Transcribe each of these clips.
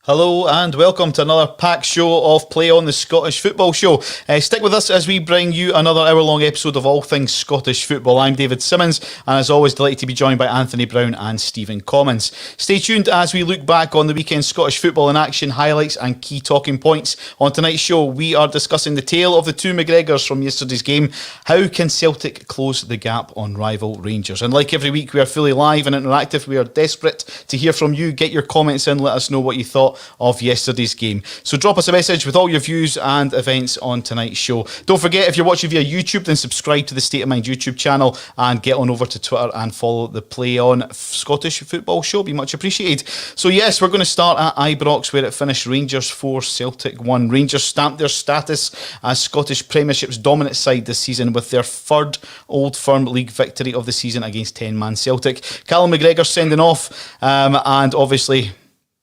Hello and welcome to another packed show of Play on the Scottish Football Show. Stick with us as we bring you another hour-long episode of all things Scottish football. I'm David Simmons, and as always, delighted to be joined by Anthony Brown and Stephen Commons. Stay tuned as we look back on the weekend's Scottish football in action, highlights and key talking points. On tonight's show, we are discussing the tale of the two McGregors from yesterday's game. How can Celtic close the gap on rival Rangers? And like every week, we are fully live and interactive. We are desperate to hear from you. Get your comments in, let us know what you thought of yesterday's game. So drop us a message with all your views and events on tonight's show. Don't forget, if you're watching via YouTube, then subscribe to the State of Mind YouTube channel and get on over to Twitter and follow the Play on Scottish Football Show. Be much appreciated. So yes, we're going to start at Ibrox, where it finished Rangers 4, Celtic 1. Rangers stamped their status as Scottish Premiership's dominant side this season with their third Old Firm League victory of the season against 10-man Celtic. Allan McGregor sending off, and obviously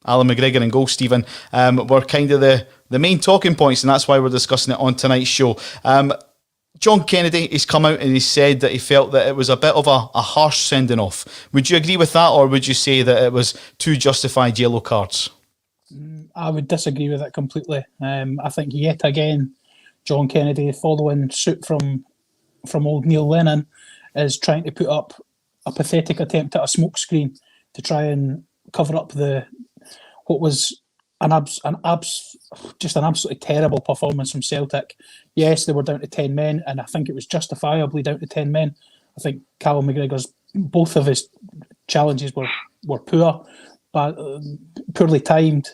Allan McGregor and goal, Stephen, were kind of the main talking points, and that's why we're discussing it on tonight's show. John Kennedy has come out and he said that he felt that it was a bit of a harsh sending off. Would you agree with that, or would you say that it was two justified yellow cards? I would disagree with it completely. I think yet again, John Kennedy, following suit from old Neil Lennon, is trying to put up a pathetic attempt at a smokescreen to try and cover up what was an absolutely terrible performance from Celtic. Yes, they were down to 10 men, and I think it was justifiably down to 10 men. I think Callum McGregor's, both of his challenges were poor, but poorly timed.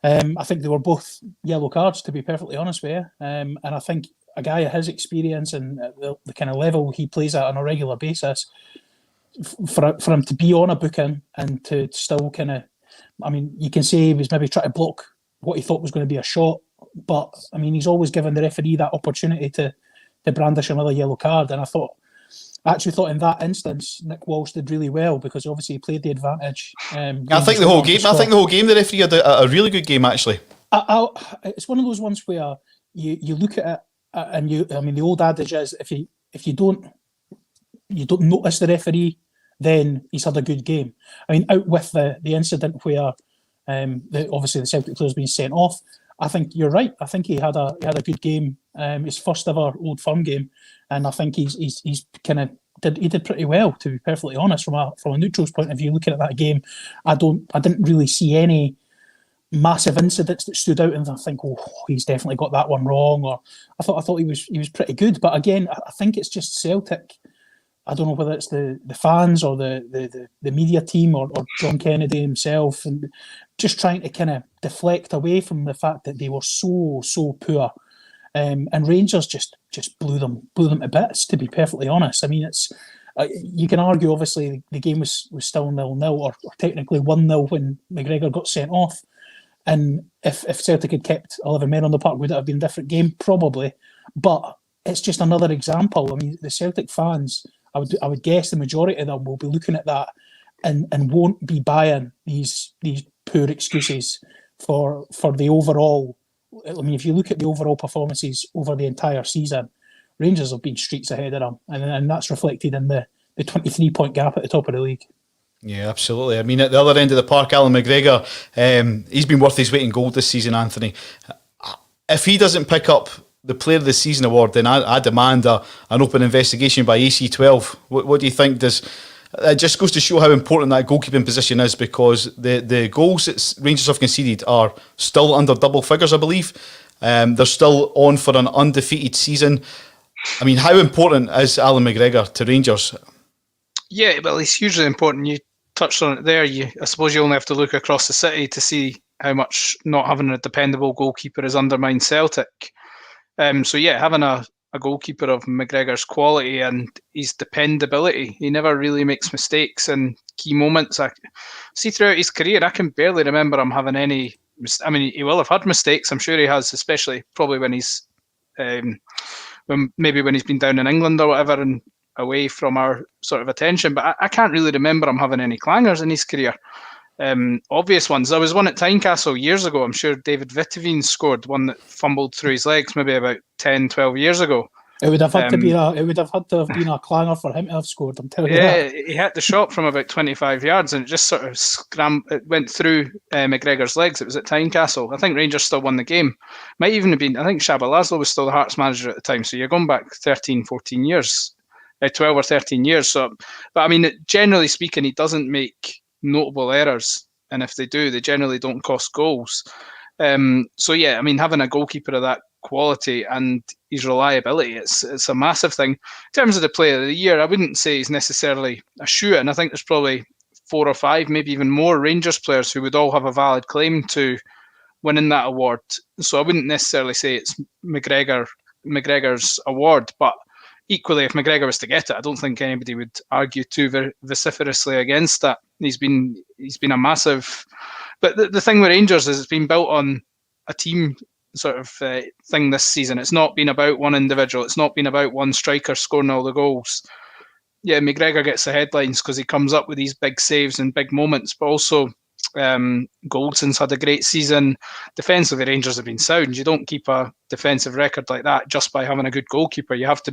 I think they were both yellow cards, to be perfectly honest with you. And I think a guy of his experience and the kind of level he plays at on a regular basis, for him to be on a booking and to still kind of, I mean, you can say he was maybe trying to block what he thought was going to be a shot, but I mean, he's always given the referee that opportunity to brandish another yellow card. And I actually thought in that instance, Nick Walsh did really well, because obviously he played the advantage. I think the whole game the referee had a really good game, actually. It's one of those ones where you look at it and the old adage is if you don't notice the referee, then he's had a good game. I mean, out with the incident where obviously the Celtic player's been sent off, I think you're right. I think he had a good game, his first ever Old Firm game, and I think he's kind of did pretty well, to be perfectly honest. From a neutral's point of view, looking at that game, I didn't really see any massive incidents that stood out and I think, oh, he's definitely got that one wrong. Or I thought he was pretty good. But again, I think it's just Celtic. I don't know whether it's the fans or the media team or John Kennedy himself, and just trying to kind of deflect away from the fact that they were so poor, and Rangers just blew them to bits, to be perfectly honest. I mean, it's you can argue obviously the game was still 0-0 or technically 1-0 when McGregor got sent off, and if Celtic had kept 11 men on the park, would it have been a different game? Probably, but it's just another example. I mean, the Celtic fans, I would guess the majority of them will be looking at that and won't be buying these poor excuses for the overall. I mean, if you look at the overall performances over the entire season, Rangers have been streets ahead of them, and that's reflected in the 23-point gap at the top of the league. Yeah, absolutely. I mean, at the other end of the park, Allan McGregor, he's been worth his weight in gold this season, Anthony. If he doesn't pick up the Player of the Season award, then I demand an open investigation by AC12. What do you think? It just goes to show how important that goalkeeping position is, because the goals that Rangers have conceded are still under double figures, I believe. They're still on for an undefeated season. I mean, how important is Allan McGregor to Rangers? Yeah, well, he's hugely important. You touched on it there. I suppose you only have to look across the city to see how much not having a dependable goalkeeper has undermined Celtic. So yeah, having a goalkeeper of McGregor's quality and his dependability, he never really makes mistakes in key moments. I see throughout his career, I can barely remember him having any. I mean, he will have had mistakes. I'm sure he has, especially probably when he's when he's been down in England or whatever and away from our sort of attention. But I can't really remember him having any clangers in his career. Obvious ones. There was one at Tynecastle years ago. I'm sure David Vitavine scored one that fumbled through his legs maybe about 10, 12 years ago. It would have had to have been a clanger for him to have scored. I'm telling you Yeah, that. he hit the shot from about 25 yards, and it just sort of it went through McGregor's legs. It was at Tynecastle. I think Rangers still won the game. Might even have been, I think Shabba Laszlo was still the Hearts manager at the time. So you're going back 13, 14 years, 12 or 13 years. So, but I mean, generally speaking, he doesn't make notable errors, and if they do, they generally don't cost goals. So yeah, I mean, having a goalkeeper of that quality and his reliability, it's a massive thing. In terms of the player of the year, I wouldn't say he's necessarily a shoe-in. I think there's probably 4 or 5, maybe even more Rangers players who would all have a valid claim to winning that award. So I wouldn't necessarily say it's McGregor's award, but equally, if McGregor was to get it, I don't think anybody would argue too vociferously against that. He's been a massive. But the thing with Rangers is it's been built on a team sort of thing this season. It's not been about one individual. It's not been about one striker scoring all the goals. Yeah, McGregor gets the headlines because he comes up with these big saves and big moments, but also Goldson's had a great season. Defensively, Rangers have been sound. You don't keep a defensive record like that just by having a good goalkeeper. You have to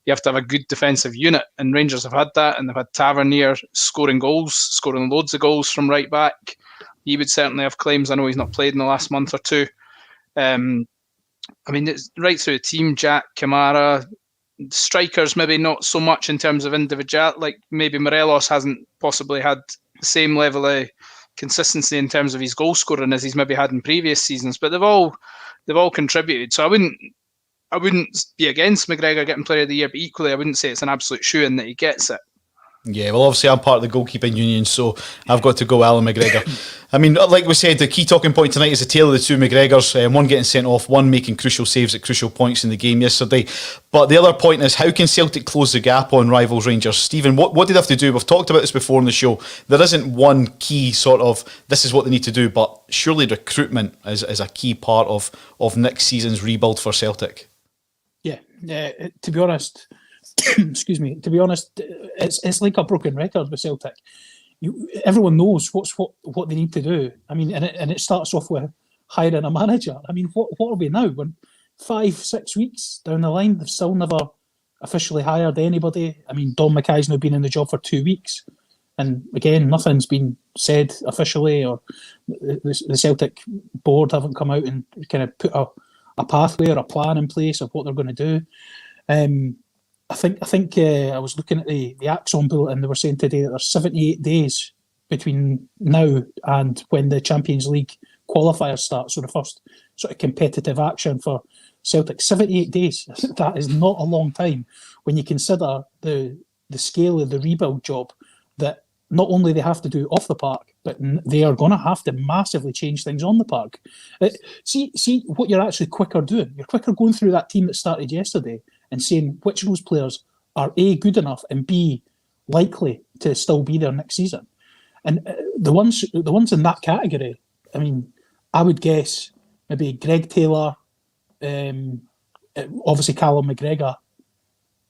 have a good defensive unit, and Rangers have had that, and they've had Tavernier scoring loads of goals from right back. He would certainly have claims. I know he's not played in the last month or two. I mean, it's right through the team. Jack, Kamara, strikers maybe not so much in terms of individual. Like maybe Morelos hasn't possibly had the same level of consistency in terms of his goal scoring as he's maybe had in previous seasons. But they've all contributed. So I wouldn't be against McGregor getting Player of the Year, but equally I wouldn't say it's an absolute shoe-in that he gets it. Yeah, well, obviously I'm part of the goalkeeping union, so I've got to go Allan McGregor. I mean, like we said, the key talking point tonight is the tale of the two McGregors, one getting sent off, one making crucial saves at crucial points in the game yesterday. But the other point is, how can Celtic close the gap on rivals Rangers? Stephen, what do they have to do? We've talked about this before on the show. There isn't one key sort of, this is what they need to do, but surely recruitment is a key part of next season's rebuild for Celtic. Yeah, to be honest, excuse me. To be honest, it's like a broken record with Celtic. Everyone knows what they need to do. I mean, and it starts off with hiring a manager. I mean, what are we now? When 5-6 weeks down the line, they've still never officially hired anybody. I mean, Don Mackay's now been in the job for 2 weeks, and again, nothing's been said officially, or the Celtic board haven't come out and kind of put a pathway or a plan in place of what they're going to do. I think I was looking at the Axon bulletin, and they were saying today that there's 78 days between now and when the Champions League qualifiers start. So the first sort of competitive action for Celtic, 78 days. That is not a long time when you consider the scale of the rebuild job that not only they have to do off the park, but they are going to have to massively change things on the park. See what you're actually quicker doing. You're quicker going through that team that started yesterday and saying which of those players are A, good enough, and B, likely to still be there next season. And the ones in that category, I mean, I would guess maybe Greg Taylor, obviously Callum McGregor,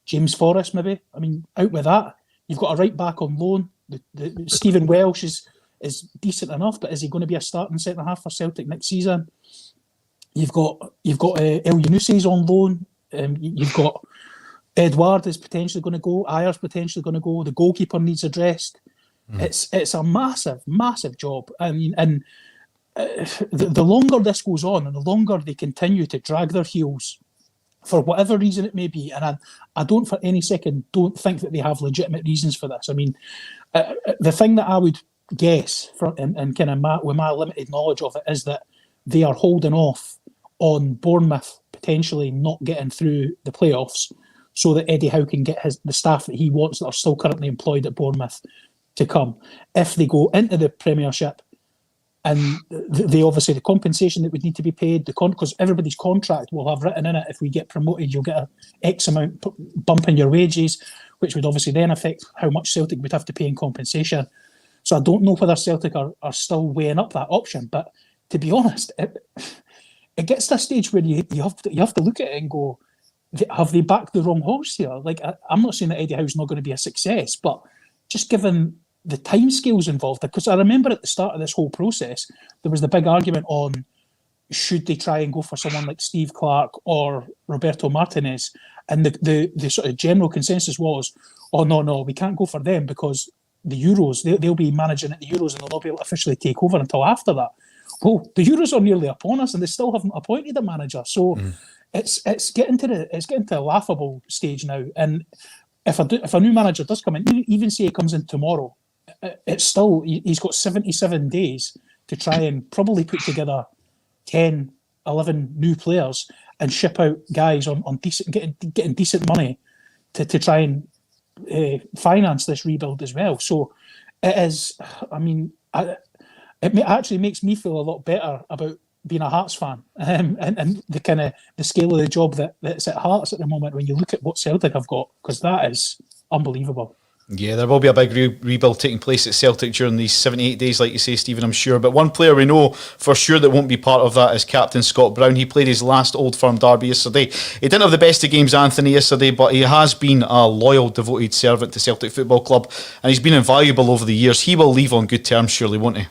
James Forrest maybe. I mean, out with that, you've got a right back on loan. The Stephen Welsh is decent enough, but is he going to be a starting centre half for Celtic next season? You've got El Yunusi's on loan. You've got Edouard is potentially going to go. Ayer's potentially going to go. The goalkeeper needs addressed. It's a massive job. I mean, and the longer this goes on, and the longer they continue to drag their heels, for whatever reason it may be, and I don't for any second don't think that they have legitimate reasons for this. I mean, the thing that I would guess and kind of with my limited knowledge of it is that they are holding off on Bournemouth potentially not getting through the playoffs, so that Eddie Howe can get the staff that he wants that are still currently employed at Bournemouth to come. If they go into the Premiership, and they obviously the compensation that would need to be paid, because everybody's contract will have written in it, if we get promoted, you'll get an X amount bump in your wages, which would obviously then affect how much Celtic would have to pay in compensation. So I don't know whether Celtic are still weighing up that option. But to be honest, it gets to a stage where you have to look at it and go, have they backed the wrong horse here? Like, I'm not saying that Eddie Howe's not going to be a success, but just given the timescales involved, because I remember at the start of this whole process, there was the big argument on should they try and go for someone like Steve Clark or Roberto Martinez, And the sort of general consensus was, oh, no, we can't go for them because the Euros, they'll be managing at the Euros and they'll not be able to officially take over until after that. Well, the Euros are nearly upon us and they still haven't appointed a manager. So it's getting to a laughable stage now. And if a new manager does come in, even say he comes in tomorrow, it's still, he's got 77 days to try and probably put together 10, 11 new players and ship out guys on decent, getting decent money to try and finance this rebuild as well. So it is, I mean, it actually makes me feel a lot better about being a Hearts fan, and the kind of the scale of the job that's at Hearts at the moment when you look at what Celtic have got, because that is unbelievable. Yeah, there will be a big rebuild taking place at Celtic during these 78 days, like you say, Stephen, I'm sure. But one player we know for sure that won't be part of that is captain Scott Brown. He played his last Old Firm derby yesterday. He didn't have the best of games, Anthony, yesterday, but he has been a loyal, devoted servant to Celtic Football Club, and he's been invaluable over the years. He will leave on good terms, surely, won't he?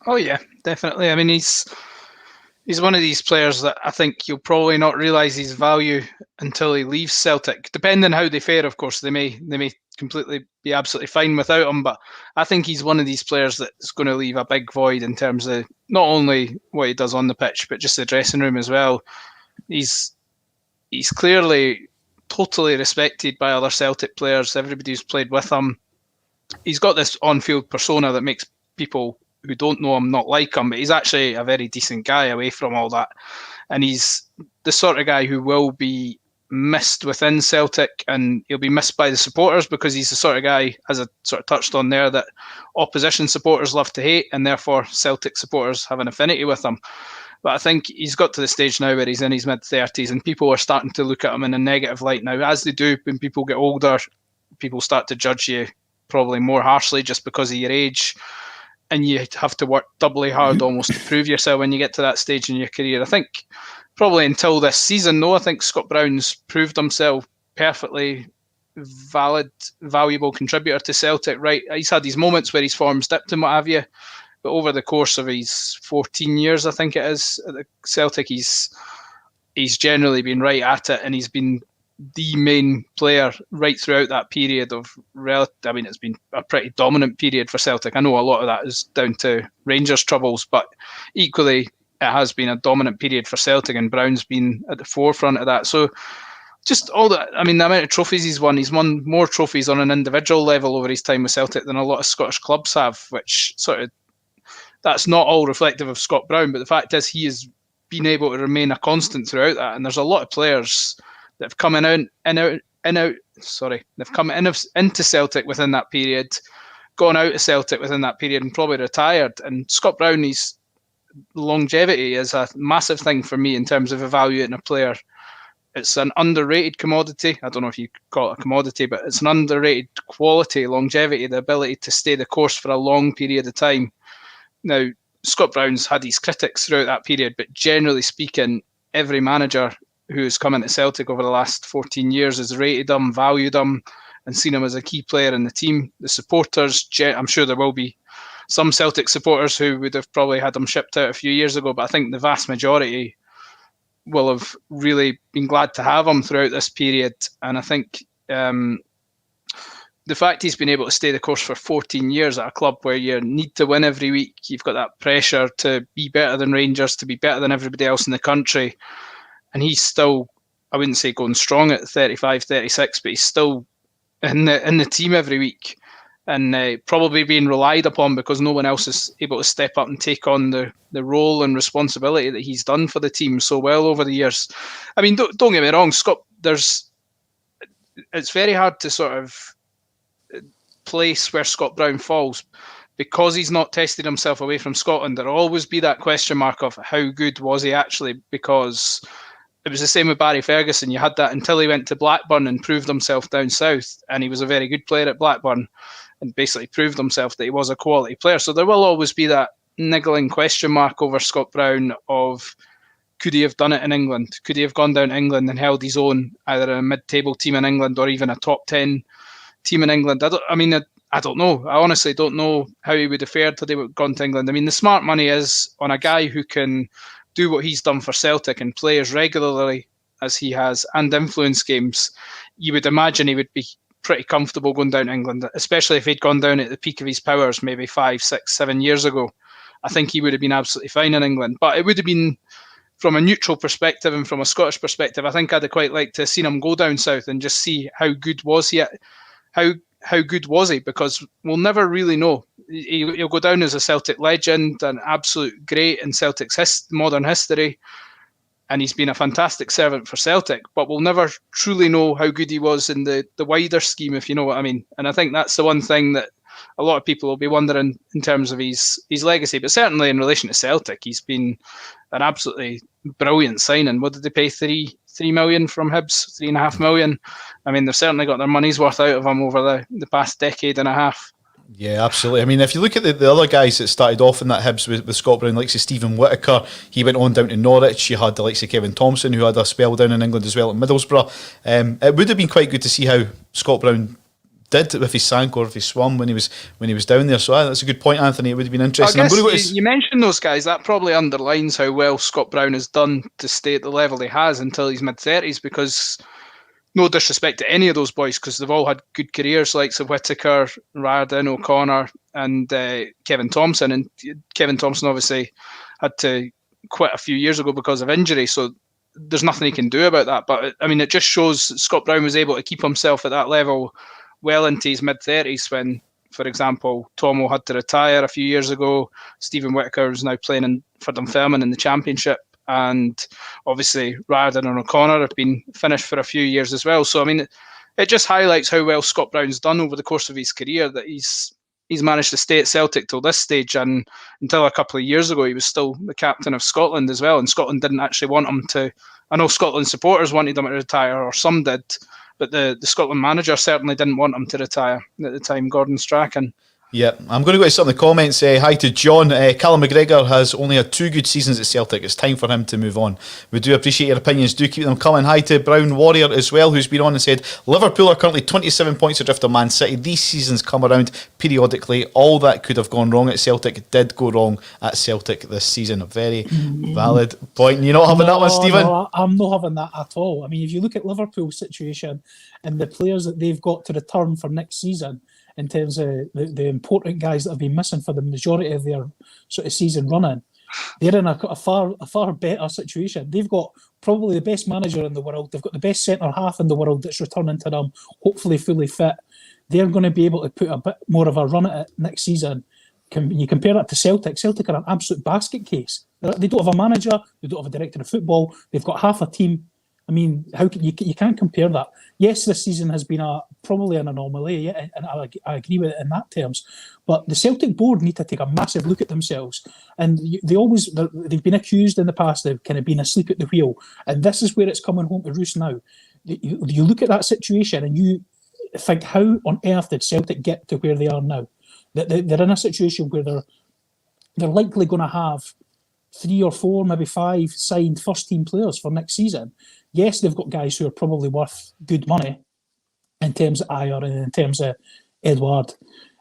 Oh yeah, definitely. I mean, he's one of these players that I think you'll probably not realise his value until he leaves Celtic. Depending on how they fare, of course, they may completely be absolutely fine without him. But I think he's one of these players that's going to leave a big void in terms of not only what he does on the pitch, but just the dressing room as well. He's clearly totally respected by other Celtic players. Everybody who's played with him. He's got this on-field persona that makes people who don't know him not like him, but he's actually a very decent guy away from all that. And he's the sort of guy who will be missed within Celtic, and he'll be missed by the supporters because he's the sort of guy, as I sort of touched on there, that opposition supporters love to hate, and therefore Celtic supporters have an affinity with him. But I think he's got to the stage now where he's in his mid-30s and people are starting to look at him in a negative light now. As they do when people get older, people start to judge you probably more harshly just because of your age. And you have to work doubly hard almost to prove yourself when you get to that stage in your career. I think probably until this season, though, I think Scott Brown's proved himself perfectly valuable contributor to Celtic. Right, he's had these moments where his form's dipped and what have you, but over the course of his 14 years, I think it is, at Celtic, he's generally been right at it, and he's been the main player right throughout that period of it's been a pretty dominant period for Celtic. I know a lot of that is down to Rangers' troubles, but equally it has been a dominant period for Celtic, and Brown's been at the forefront of that. So just all that, I mean, the amount of trophies he's won more trophies on an individual level over his time with Celtic than a lot of Scottish clubs have, which sort of, that's not all reflective of Scott Brown, but the fact is he has been able to remain a constant throughout that. And there's a lot of players that have come into Celtic within that period, gone out of Celtic within that period, and probably retired. And Scott Brown, his longevity is a massive thing for me in terms of evaluating a player. It's an underrated commodity. I don't know if you call it a commodity, but it's an underrated quality, longevity, the ability to stay the course for a long period of time. Now, Scott Brown's had his critics throughout that period, but generally speaking, every manager who's come into Celtic over the last 14 years has rated him, valued him, and seen him as a key player in the team. The supporters, I'm sure there will be some Celtic supporters who would have probably had him shipped out a few years ago, but I think the vast majority will have really been glad to have him throughout this period. And I think the fact he's been able to stay the course for 14 years at a club where you need to win every week, you've got that pressure to be better than Rangers, to be better than everybody else in the country. And he's still, I wouldn't say going strong at 35, 36, but he's still in the team every week, and probably being relied upon because no one else is able to step up and take on the role and responsibility that he's done for the team so well over the years. I mean, don't get me wrong, Scott, it's very hard to sort of place where Scott Brown falls because he's not tested himself away from Scotland. There'll always be that question mark of how good was he actually, because it was the same with Barry Ferguson. You had that until he went to Blackburn and proved himself down south, and he was a very good player at Blackburn and basically proved himself that he was a quality player. So there will always be that niggling question mark over Scott Brown of, could he have done it in England? Could he have gone down to England and held his own, either in a mid-table team in England or even a top 10 team in England? I don't know. I honestly don't know how he would have fared had he gone to England. I mean, the smart money is on a guy who can do what he's done for Celtic and play as regularly as he has and influence games, you would imagine he would be pretty comfortable going down to England, especially if he'd gone down at the peak of his powers maybe 5, 6, 7 years ago. I think he would have been absolutely fine in England. But it would have been, from a neutral perspective and from a Scottish perspective, I think I'd have quite liked to have seen him go down south and just see how good was he. How good was he? Because we'll never really know. He'll go down as a Celtic legend, an absolute great in Celtic's modern history, and he's been a fantastic servant for Celtic, but we'll never truly know how good he was in the wider scheme, if you know what I mean. And I think that's the one thing that a lot of people will be wondering in terms of his legacy. But certainly in relation to Celtic, he's been an absolutely brilliant signing. What did they pay? 3 million from Hibs, 3.5 million. I mean, they've certainly got their money's worth out of him over the past decade and a half. Yeah, absolutely. I mean, if you look at the other guys that started off in that Hibs with Scott Brown, like Stephen Whittaker, he went on down to Norwich. You had the likes of Kevin Thompson, who had a spell down in England as well at Middlesbrough. It would have been quite good to see how Scott Brown did, if he sank or if he swum when he was down there. So that's a good point, Anthony. It would have been interesting. I guess you mentioned those guys. That probably underlines how well Scott Brown has done to stay at the level he has until his mid-30s, because no disrespect to any of those boys, because they've all had good careers, like Whittaker, Riordan, O'Connor, and Kevin Thompson. And Kevin Thompson obviously had to quit a few years ago because of injury, so there's nothing he can do about that. But I mean, it just shows that Scott Brown was able to keep himself at that level well into his mid-30s when, for example, Tomo had to retire a few years ago. Stephen Whittaker is now playing for Dunfermline in the Championship. And obviously Riordan and O'Connor have been finished for a few years as well. So, I mean, it just highlights how well Scott Brown's done over the course of his career, that he's managed to stay at Celtic till this stage. And until a couple of years ago, he was still the captain of Scotland as well. And Scotland didn't actually want him to. I know Scotland supporters wanted him to retire, or some did, but the Scotland manager certainly didn't want him to retire at the time, Gordon Strachan. Yeah, I'm going to go to some of the comments. Hi to John. Allan McGregor has only had 2 good seasons at Celtic. It's time for him to move on. We do appreciate your opinions. Do keep them coming. Hi to Brown Warrior as well, who's been on and said, Liverpool are currently 27 points adrift of Man City. These seasons come around periodically. All that could have gone wrong at Celtic did go wrong at Celtic this season. A very valid point. You're not having that one, Stephen? No, I'm not having that at all. I mean, if you look at Liverpool's situation and the players that they've got to return for next season, in terms of the important guys that have been missing for the majority of their sort of season running, they're in a far better situation. They've got probably the best manager in the world. They've got the best centre half in the world that's returning to them, hopefully fully fit. They're going to be able to put a bit more of a run at it next season. You compare that to Celtic. Celtic are an absolute basket case. They don't have a manager. They don't have a director of football. They've got half a team. I mean, how can you can't compare that? Yes, this season has been probably an anomaly, yeah, and I agree with it in that terms. But the Celtic board need to take a massive look at themselves, and they've been accused in the past of kind of being asleep at the wheel, and this is where it's coming home to roost now. You look at that situation and you think, how on earth did Celtic get to where they are now? They're in a situation where they're likely going to have 3 or 4, maybe 5 signed first-team players for next season. Yes, they've got guys who are probably worth good money in terms of Ayer and in terms of Edward,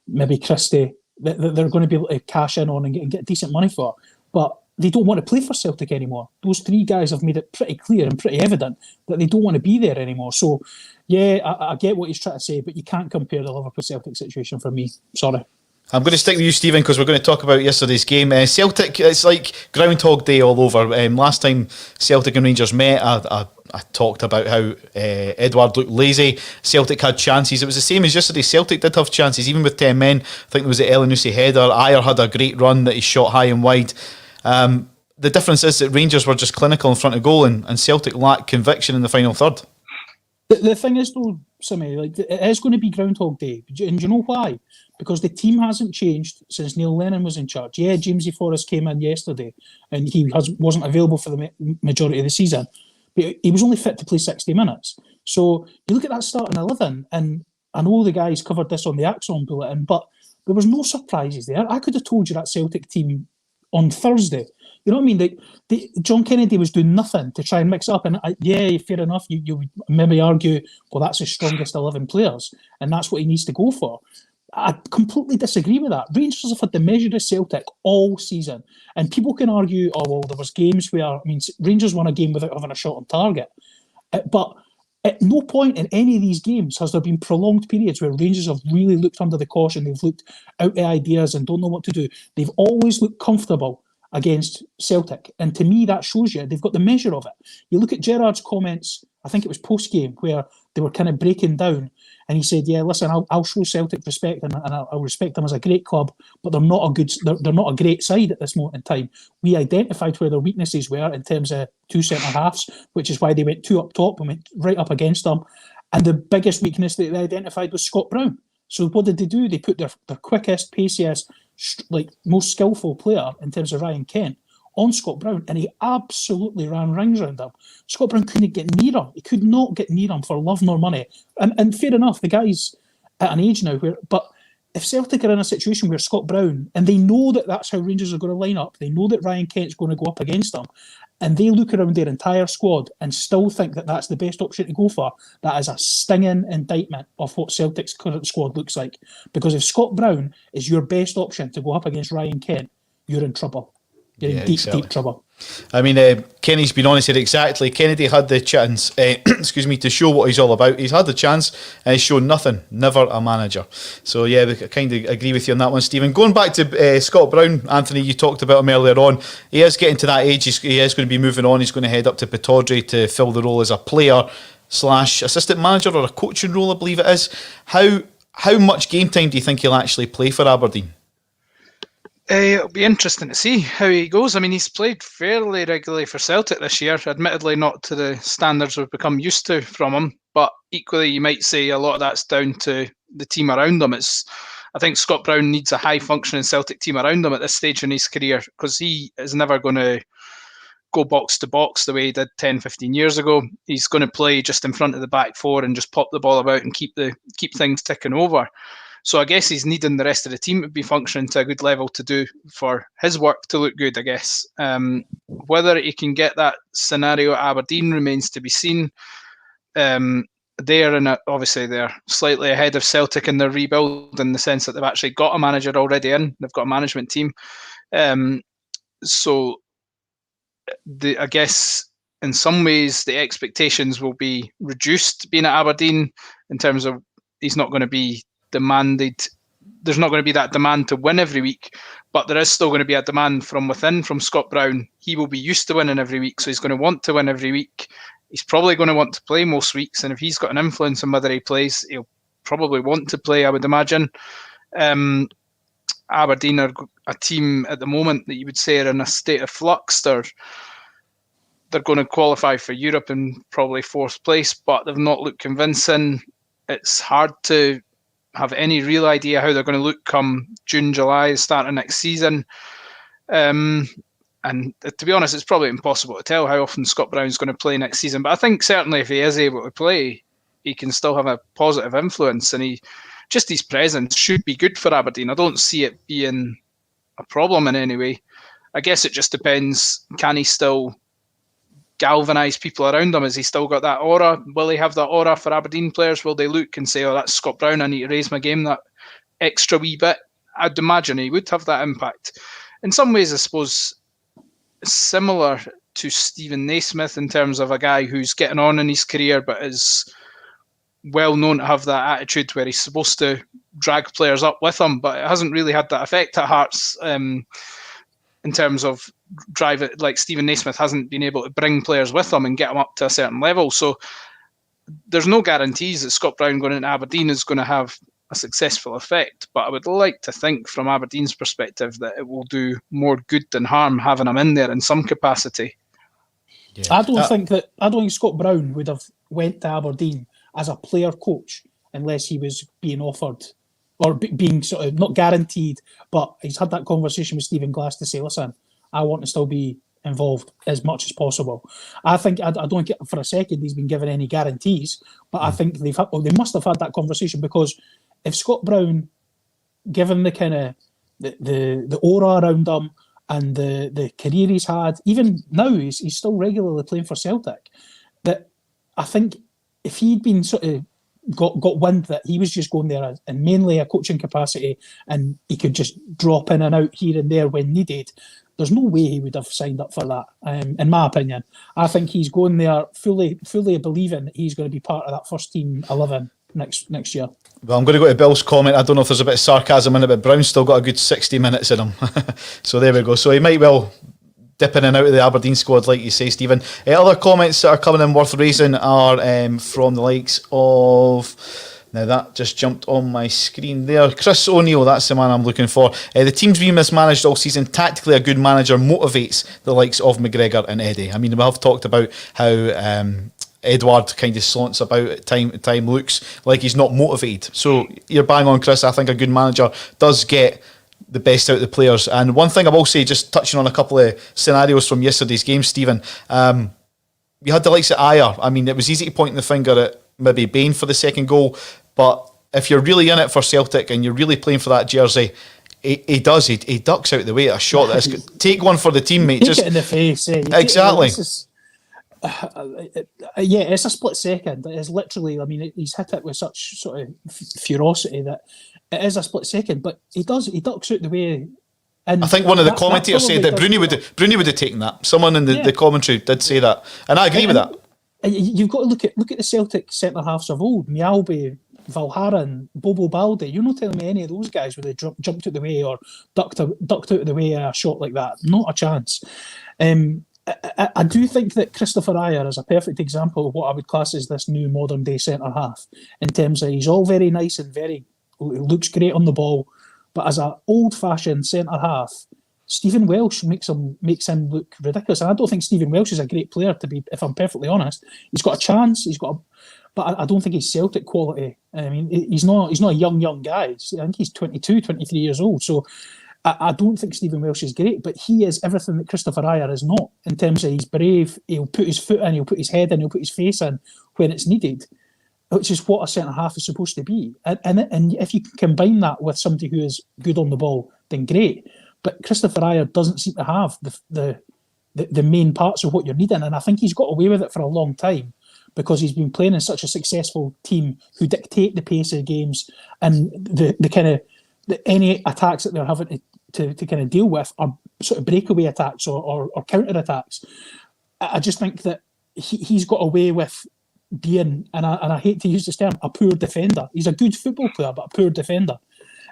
maybe Christie, that they're going to be able to cash in on and get decent money for. But they don't want to play for Celtic anymore. Those 3 guys have made it pretty clear and pretty evident that they don't want to be there anymore. So, yeah, I get what he's trying to say, but you can't compare the Liverpool-Celtic situation for me. Sorry. I'm going to stick with you, Stephen, because we're going to talk about yesterday's game. Celtic, it's like Groundhog Day all over. Last time Celtic and Rangers met, I talked about how Edward looked lazy. Celtic had chances. It was the same as yesterday. Celtic did have chances, even with 10 men. I think there was the Elyounoussi header. Ayer had a great run that he shot high and wide. The difference is that Rangers were just clinical in front of goal, and Celtic lacked conviction in the final third. The thing is, though, Simmy, like, it is going to be Groundhog Day. And do you know why? Because the team hasn't changed since Neil Lennon was in charge. Yeah, Jamesy Forrest came in yesterday and he wasn't available for the majority of the season, but he was only fit to play 60 minutes. So you look at that starting 11, and I know the guys covered this on the Axon Bulletin, but there was no surprises there. I could have told you that Celtic team on Thursday. You know what I mean? John Kennedy was doing nothing to try and mix up. And yeah, fair enough, you would maybe argue, well, that's his strongest 11 players, and that's what he needs to go for. I completely disagree with that. Rangers have had the measure of Celtic all season. And people can argue, oh, well, there was games where, I mean, Rangers won a game without having a shot on target. But at no point in any of these games has there been prolonged periods where Rangers have really looked under the caution. They've looked out the ideas and don't know what to do. They've always looked comfortable against Celtic. And to me, that shows you they've got the measure of it. You look at Gerrard's comments, I think it was post-game, where they were kind of breaking down. And he said, yeah, listen, I'll show Celtic respect and I'll respect them as a great club, but they're not a great side at this moment in time. We identified where their weaknesses were in terms of two centre-halves, which is why they went two up top and went right up against them. And the biggest weakness that they identified was Scott Brown. So what did they do? They put their quickest, paciest, most skillful player in terms of Ryan Kent on Scott Brown, and he absolutely ran rings around him. Scott Brown couldn't get near him. He could not get near him for love nor money. And fair enough, the guy's at an age now but if Celtic are in a situation where Scott Brown, and they know that that's how Rangers are going to line up, they know that Ryan Kent's going to go up against them, and they look around their entire squad and still think that that's the best option to go for, that is a stinging indictment of what Celtic's current squad looks like. Because if Scott Brown is your best option to go up against Ryan Kent, you're in trouble. You're in deep trouble. I mean, Kenny's been honest here exactly. Kennedy had the chance, to show what he's all about. He's had the chance and he's shown nothing. Never a manager. So yeah, I kind of agree with you on that one, Stephen. Going back to Scott Brown, Anthony, you talked about him earlier on. He is getting to that age. He is going to be moving on. He's going to head up to Pittodrie to fill the role as a player / assistant manager or a coaching role, I believe it is. How much game time do you think he'll actually play for Aberdeen? It'll be interesting to see how he goes. I mean, he's played fairly regularly for Celtic this year, admittedly not to the standards we've become used to from him, but equally you might say a lot of that's down to the team around him. I think Scott Brown needs a high-functioning Celtic team around him at this stage in his career, because he is never going to go box to box the way he did 10, 15 years ago. He's going to play just in front of the back four and just pop the ball about and keep things ticking over. So I guess he's needing the rest of the team to be functioning to a good level to do for his work to look good, I guess. Whether he can get that scenario at Aberdeen remains to be seen. Obviously they're slightly ahead of Celtic in their rebuild in the sense that they've actually got a manager already in. They've got a management team. So I guess in some ways the expectations will be reduced being at Aberdeen in terms of he's not going to be demanded. There's not going to be that demand to win every week, but there is still going to be a demand from within from Scott Brown. He will be used to winning every week, so he's going to want to win every week. He's probably going to want to play most weeks, and if he's got an influence on whether he plays, he'll probably want to play, I would imagine. Aberdeen are a team at the moment that you would say are in a state of flux. They're going to qualify for Europe in probably fourth place, but they've not looked convincing. It's hard to have any real idea how they're going to look come June, July, start of next season. And to be honest, it's probably impossible to tell how often Scott Brown's going to play next season. But I think certainly if he is able to play, he can still have a positive influence, and his presence should be good for Aberdeen. I don't see it being a problem in any way. I guess it just depends, can he still galvanise people around him? Has he still got that aura? Will he have that aura for Aberdeen players? Will they look and say, oh, that's Scott Brown, I need to raise my game that extra wee bit? I'd imagine he would have that impact. In some ways, I suppose, similar to Stephen Naismith in terms of a guy who's getting on in his career but is well known to have that attitude where he's supposed to drag players up with him, but it hasn't really had that effect at Hearts in terms of drive it. Like Stephen Naismith hasn't been able to bring players with him and get them up to a certain level. So there's no guarantees that Scott Brown going into Aberdeen is going to have a successful effect, but I would like to think from Aberdeen's perspective that it will do more good than harm having him in there in some capacity. Yeah. I don't think Scott Brown would have went to Aberdeen as a player coach unless he was being offered or being sort of not guaranteed, but he's had that conversation with Stephen Glass to say, listen, I want to still be involved as much as possible. I don't get for a second he's been given any guarantees, but I think they must have had that conversation, because if Scott Brown, given the kind of the aura around him and the career he's had, even now he's still regularly playing for Celtic, that I think if he'd been sort of got wind that he was just going there in mainly a coaching capacity and he could just drop in and out here and there when needed, There's no way he would have signed up for that, in my opinion. I think he's going there fully believing that he's going to be part of that first team 11 next year. Well, I'm going to go to Bill's comment. I don't know if there's a bit of sarcasm in it, but Brown's still got a good 60 minutes in him. So there we go. So he might well dip in and out of the Aberdeen squad, like you say, Stephen. Other comments that are coming in worth raising are from the likes of... Now that just jumped on my screen there. Chris O'Neill, that's the man I'm looking for. The team's been mismanaged all season. Tactically, a good manager motivates the likes of McGregor and Eddie. I mean, we have talked about how... Edward kind of saunts about at time, looks like he's not motivated. So you're bang on, Chris. I think a good manager does get the best out of the players. And one thing I will say, just touching on a couple of scenarios from yesterday's game, Stephen, you had the likes of Ayer. I mean, it was easy to point the finger at maybe Bain for the second goal, but if you're really in it for Celtic and you're really playing for that jersey, he ducks out of the way at a shot that is, take one for the teammate. Take it in the face. Exactly. Yeah, it's a split second. It's literally, I mean, he's hit it with such sort of ferocity that it is a split second, but he ducks out the way. And I think one of the commentators said that Bruni would have taken that. Someone in the commentary did say that, and I agree with that. You've got to look at the Celtic centre halves of old: Mialbi, Valharan, Bobo Balde. You're not telling me any of those guys would have jumped out the way or ducked out of the way a shot like that. Not a chance. I do think that Christopher Ayer is a perfect example of what I would class as this new modern day centre half, in terms of he's all very nice and looks great on the ball, but as an old fashioned centre half, Stephen Welsh makes him look ridiculous. And I don't think Stephen Welsh is a great player, if I'm perfectly honest. He's got a chance, but I don't think he's Celtic quality. I mean, he's not a young guy. I think he's 22, 23 years old. So I don't think Stephen Welsh is great, but he is everything that Christopher Ayer is not, in terms of he's brave, he'll put his foot in, he'll put his head in, he'll put his face in when it's needed, which is what a centre-half is supposed to be. And if you can combine that with somebody who is good on the ball, then great. But Christopher Ayer doesn't seem to have the main parts of what you're needing, and I think he's got away with it for a long time because he's been playing in such a successful team who dictate the pace of games, and the kind of any attacks that they're having to kind of deal with are sort of breakaway attacks or counter attacks. I just think that he's got away with being, and I hate to use this term, a poor defender. He's a good football player, but a poor defender.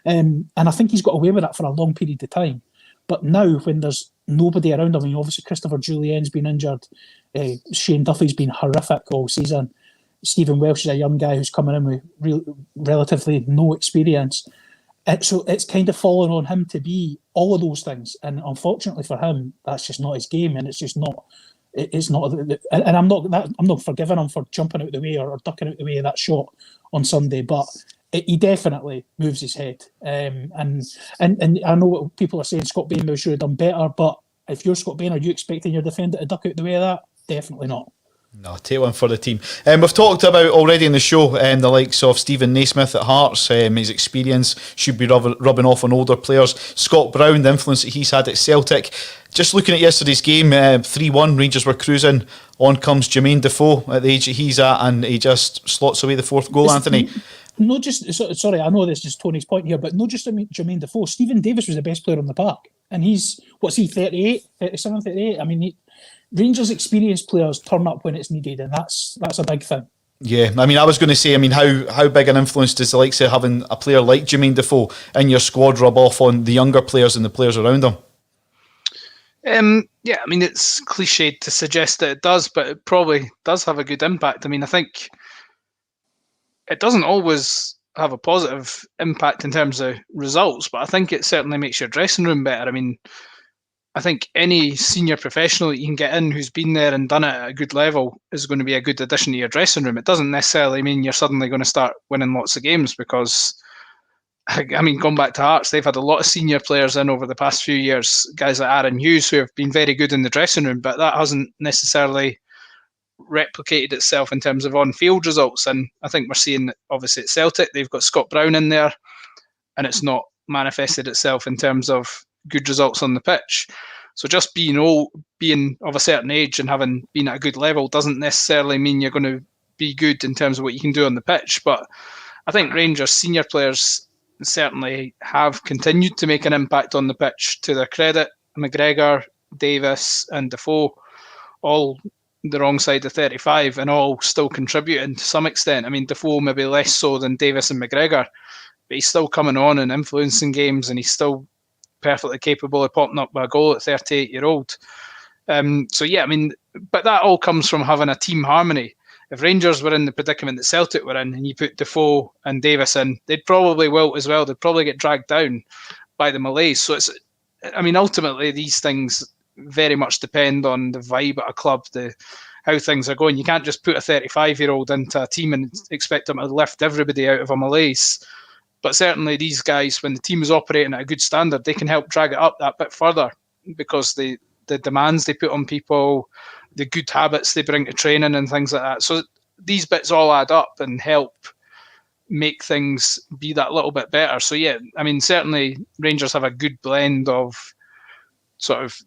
And I think he's got away with that for a long period of time. But now, when there's nobody around him, I mean, obviously Christopher Julien's been injured, Shane Duffy's been horrific all season, Stephen Welsh is a young guy who's coming in with relatively no experience. So it's kind of fallen on him to be all of those things, and unfortunately for him, that's just not his game, and it's just not. It's not, and I'm not forgiving him for jumping out the way or ducking out the way of that shot on Sunday, but he definitely moves his head. And I know what people are saying, Scott Bain should have done better, but if you're Scott Bain, are you expecting your defender to duck out the way of that? Definitely not. No, take one for the team. We've talked about already in the show the likes of Stephen Naismith at Hearts. His experience should be rubbing off on older players. Scott Brown, the influence that he's had at Celtic. Just looking at yesterday's game, 3-1, Rangers were cruising. On comes Jermaine Defoe at the age that he's at, and he just slots away the fourth goal, Anthony. Not just, sorry, I know this is Tony's point here, but not just Jermaine Defoe. Stephen Davis was the best player on the park. And he's, 38, 37, 38? I mean, Rangers experienced players turn up when it's needed, and that's a big thing. Yeah, I mean, I was going to say, I mean, how big an influence does the likes of having a player like Jermaine Defoe in your squad rub off on the younger players and the players around them? Yeah, I mean, it's cliched to suggest that it does, but it probably does have a good impact. I mean, I think it doesn't always have a positive impact in terms of results, but I think it certainly makes your dressing room better. I mean, I think any senior professional that you can get in who's been there and done it at a good level is going to be a good addition to your dressing room. It doesn't necessarily mean you're suddenly going to start winning lots of games, because, I mean, going back to Hearts, they've had a lot of senior players in over the past few years, guys like Aaron Hughes, who have been very good in the dressing room, but that hasn't necessarily replicated itself in terms of on-field results. And I think we're seeing that obviously at Celtic, they've got Scott Brown in there, and it's not manifested itself in terms of good results on the pitch. So just being of a certain age and having been at a good level doesn't necessarily mean you're going to be good in terms of what you can do on the pitch. But I think Rangers senior players certainly have continued to make an impact on the pitch, to their credit. McGregor, Davis, and Defoe, all the wrong side of 35 and all still contributing to some extent. I mean, Defoe maybe less so than Davis and McGregor, but he's still coming on and influencing games, and he's still perfectly capable of popping up by a goal at 38-year-old. So yeah, I mean, but that all comes from having a team harmony. If Rangers were in the predicament that Celtic were in, and you put Defoe and Davis in, they'd probably wilt as well. They'd probably get dragged down by the Malays. So it's, I mean, ultimately these things very much depend on the vibe at a club, how things are going. You can't just put a 35-year-old into a team and expect them to lift everybody out of a malaise. But certainly these guys, when the team is operating at a good standard, they can help drag it up that bit further, because the demands they put on people, the good habits they bring to training and things like that. So these bits all add up and help make things be that little bit better. So yeah, I mean, certainly Rangers have a good blend of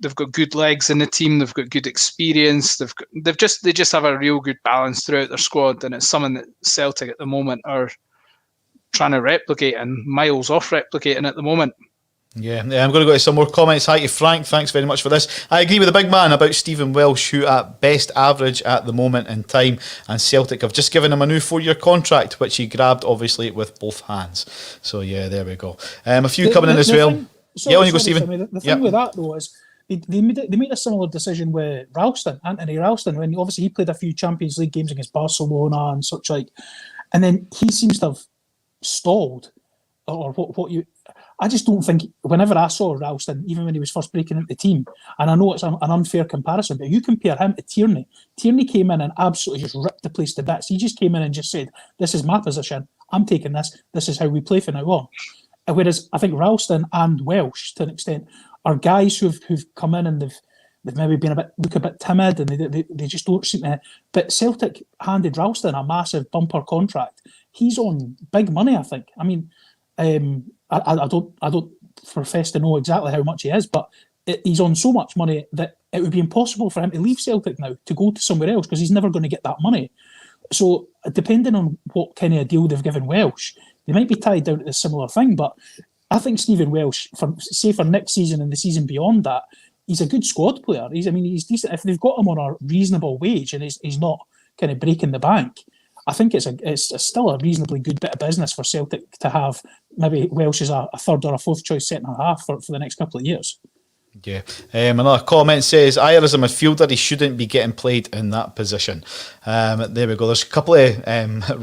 they've got good legs in the team, they've got good experience, they just have a real good balance throughout their squad, and it's something that Celtic at the moment are trying to replicate and miles off replicating at the moment. Yeah, I'm going to go to some more comments. Hi to Frank, thanks very much for this. I agree with the big man about Stephen Welsh, who at best average at the moment in time, and Celtic have just given him a new 4-year contract, which he grabbed obviously with both hands. So yeah, there we go. A few coming in as well. On you go, Stephen. The thing with that though is they made a similar decision with Anthony Ralston, when obviously he played a few Champions League games against Barcelona and such like, and then he seems to have stalled, or what you. I just don't think, whenever I saw Ralston, even when he was first breaking into the team, and I know it's an unfair comparison, but you compare him to Tierney. Tierney came in and absolutely just ripped the place to bits. He just came in and just said, "This is my position. I'm taking this. This is how we play from now on." Whereas I think Ralston and Welsh, to an extent, are guys who've come in and they've maybe been look a bit timid, and they just don't seem to. But Celtic handed Ralston a massive bumper contract. He's on big money, I think. I mean, I don't profess to know exactly how much he is, but he's on so much money that it would be impossible for him to leave Celtic now to go to somewhere else, because he's never going to get that money. So depending on what kind of a deal they've given Welsh, they might be tied down to a similar thing. But I think Stephen Welsh, for next season and the season beyond that, he's a good squad player. He's decent. If they've got him on a reasonable wage and he's not kind of breaking the bank, I think it's still a reasonably good bit of business for Celtic to have maybe Welsh as a third or a fourth choice centre half for the next couple of years. Yeah. Another comment says, Ayer as a midfielder, he shouldn't be getting played in that position. There we go. There's a couple of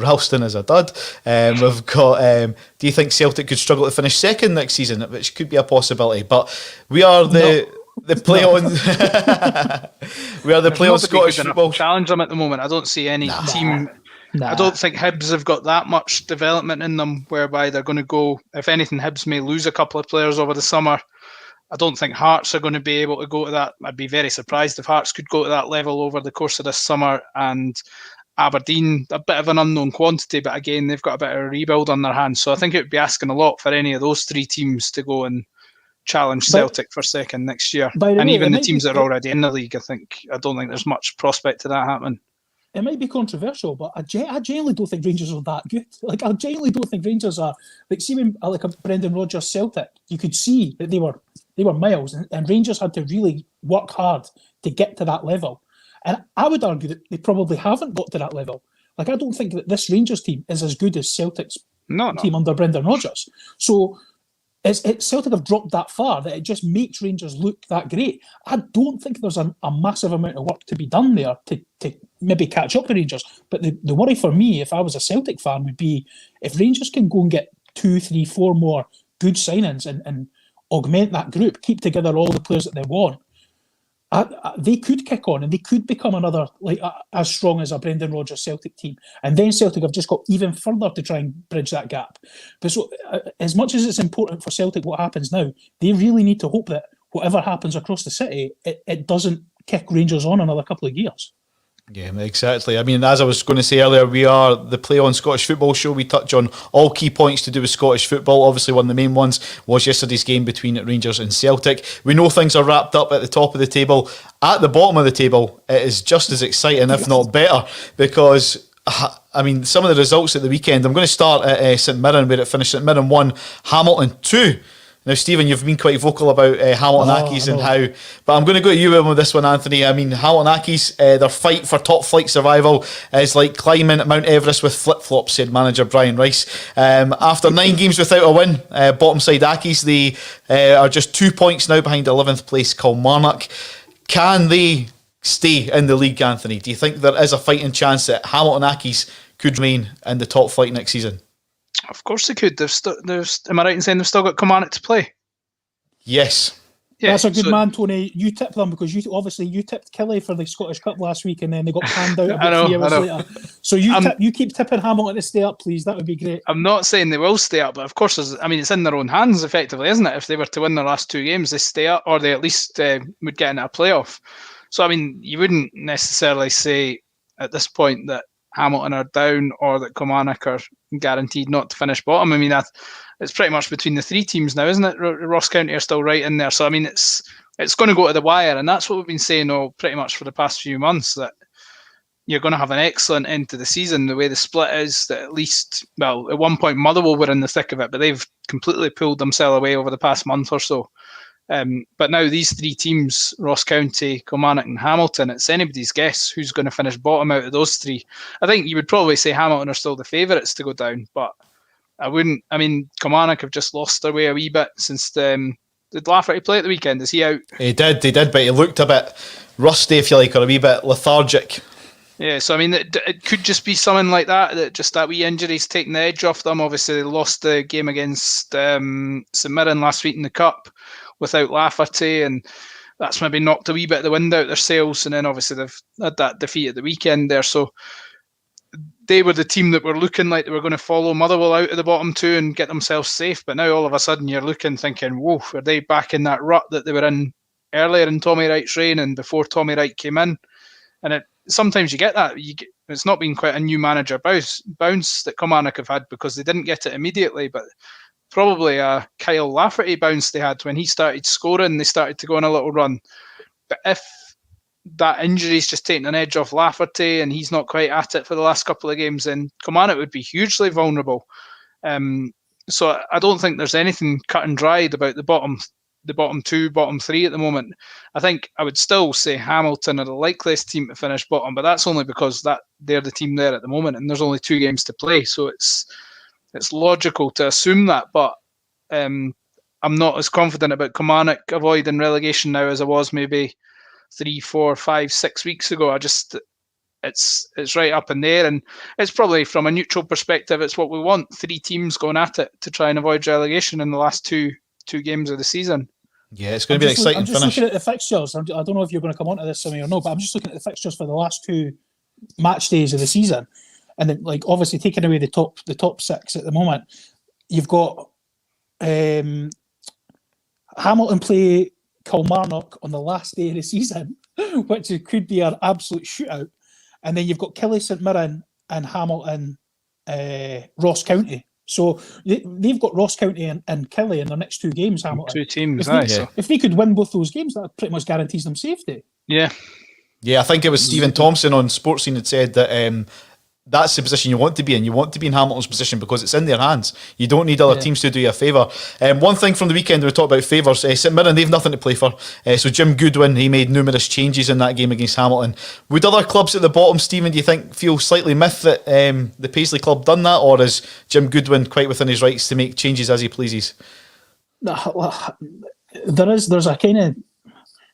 Ralston as a dud. We've got, do you think Celtic could struggle to finish second next season? Which could be a possibility. But we are the play on. We are the play on Scottish football. Challenge them at the moment. I don't see any team. I don't think Hibs have got that much development in them whereby they're going to go. If anything, Hibs may lose a couple of players over the summer. I don't think Hearts are going to be able to go to that. I'd be very surprised if Hearts could go to that level over the course of this summer. And Aberdeen, a bit of an unknown quantity, but again, they've got a bit of a rebuild on their hands. So I think it would be asking a lot for any of those three teams to go and challenge Celtic for second next year. And even the teams that are already in the league, I don't think there's much prospect to that happening. It might be controversial, but I genuinely don't think Rangers are that good. Like, I genuinely don't think Rangers are, like, see when like a Brendan Rodgers Celtic, you could see that they were miles, and Rangers had to really work hard to get to that level. And I would argue that they probably haven't got to that level. Like, I don't think that this Rangers team is as good as Celtic's team under Brendan Rodgers. So Celtic have dropped that far that it just makes Rangers look that great. I don't think there's a massive amount of work to be done there to maybe catch up to Rangers. But the worry for me, if I was a Celtic fan, would be if Rangers can go and get 2, 3, 4 more good signings and augment that group, keep together all the players that they want, they could kick on and they could become another as strong as a Brendan Rodgers Celtic team. And then Celtic have just got even further to try and bridge that gap. But so, as much as it's important for Celtic what happens now, they really need to hope that whatever happens across the city, it doesn't kick Rangers on another couple of gears. Yeah, exactly. I mean, as I was going to say earlier, we are the Play On Scottish Football Show. We touch on all key points to do with Scottish football. Obviously, one of the main ones was yesterday's game between Rangers and Celtic. We know things are wrapped up at the top of the table. At the bottom of the table, it is just as exciting, if not better, because, I mean, some of the results at the weekend, I'm going to start at St Mirren, where it finished. St Mirren 1, Hamilton 2. Now, Stephen, you've been quite vocal about Hamilton Accies and how, but I'm going to go to you with this one, Anthony. I mean, Hamilton Accies, their fight for top flight survival is like climbing Mount Everest with flip-flops, said manager Brian Rice. After 9 games without a win, bottom side Accies, they are just 2 points now behind 11th place Kilmarnock. Can they stay in the league, Anthony? Do you think there is a fighting chance that Hamilton Accies could remain in the top flight next season? Of course they could. Am I right in saying they've still got Kilmarnock to play? Yes. Yeah, that's a good man, Tony. You tipped them because you tipped Kelly for the Scottish Cup last week, and then they got panned out about 3 hours later. So you keep tipping Hamilton to stay up, please. That would be great. I'm not saying they will stay up, but of course, it's in their own hands, effectively, isn't it? If they were to win their last 2 games, they stay up, or they at least would get into a playoff. So, I mean, you wouldn't necessarily say at this point that Hamilton are down or that Kilmarnock are guaranteed not to finish bottom. I mean, it's pretty much between the 3 teams now, isn't it? Ross County are still right in there. So, I mean, it's going to go to the wire, and that's what we've been saying pretty much for the past few months, that you're going to have an excellent end to the season. The way the split is, that at least, well, at one point Motherwell were in the thick of it, but they've completely pulled themselves away over the past month or so. But now these 3 teams, Ross County, Kilmarnock and Hamilton, it's anybody's guess who's going to finish bottom out of those 3. I think you would probably say Hamilton are still the favourites to go down, but I wouldn't. I mean, Kilmarnock have just lost their way a wee bit since did Lafferty play at the weekend? Is he out? He did, but he looked a bit rusty, if you like, or a wee bit lethargic. Yeah, so I mean, it could just be something like that just that wee injury's taking the edge off them. Obviously, they lost the game against St Mirren last week in the Cup without Lafferty, and that's maybe knocked a wee bit of the wind out their sails. And then obviously they've had that defeat at the weekend there. So they were the team that were looking like they were going to follow Motherwell out of the bottom 2 and get themselves safe. But now all of a sudden you're looking, thinking, whoa, are they back in that rut that they were in earlier in Tommy Wright's reign and before Tommy Wright came in? And sometimes you get that. It's not been quite a new manager bounce that Kilmarnock have had, because they didn't get it immediately, but probably a Kyle Lafferty bounce they had when he started scoring. They started to go on a little run. But if that injury's just taking an edge off Lafferty and he's not quite at it for the last couple of games, then Kilmarnock would be hugely vulnerable. So I don't think there's anything cut and dried about the bottom 2, bottom 3 at the moment. I think I would still say Hamilton are the likeliest team to finish bottom, but that's only because they're the team there at the moment and there's only 2 games to play. So it's logical to assume that, but I'm not as confident about Kilmarnock avoiding relegation now as I was maybe 3, 4, 5, 6 weeks ago. It's right up in there, and it's probably from a neutral perspective, it's what we want. 3 teams going at it to try and avoid relegation in the last two games of the season. Yeah, it's going to be an exciting finish. I'm just looking at the fixtures. I don't know if you're going to come on to this, Sammy, or no, but I'm just looking at the fixtures for the last 2 match days of the season. And then, like, obviously taking away the top 6 at the moment, you've got Hamilton play Kilmarnock on the last day of the season, which could be an absolute shootout. And then you've got Killie St Mirren and Hamilton Ross County. So they've got Ross County and Killie in their next 2 games, Hamilton. 2 teams, if they could win both those games, that pretty much guarantees them safety. Yeah. Yeah, I think it was Stephen Thompson on Sportscene had said that that's the position you want to be in. You want to be in Hamilton's position because it's in their hands. You don't need other teams to do you a favour. One thing from the weekend, we talked about favours. St Mirren, they've nothing to play for. So Jim Goodwin, he made numerous changes in that game against Hamilton. Would other clubs at the bottom, Stephen, do you think feel slightly miffed that the Paisley club done that, or is Jim Goodwin quite within his rights to make changes as he pleases? There's a kind of,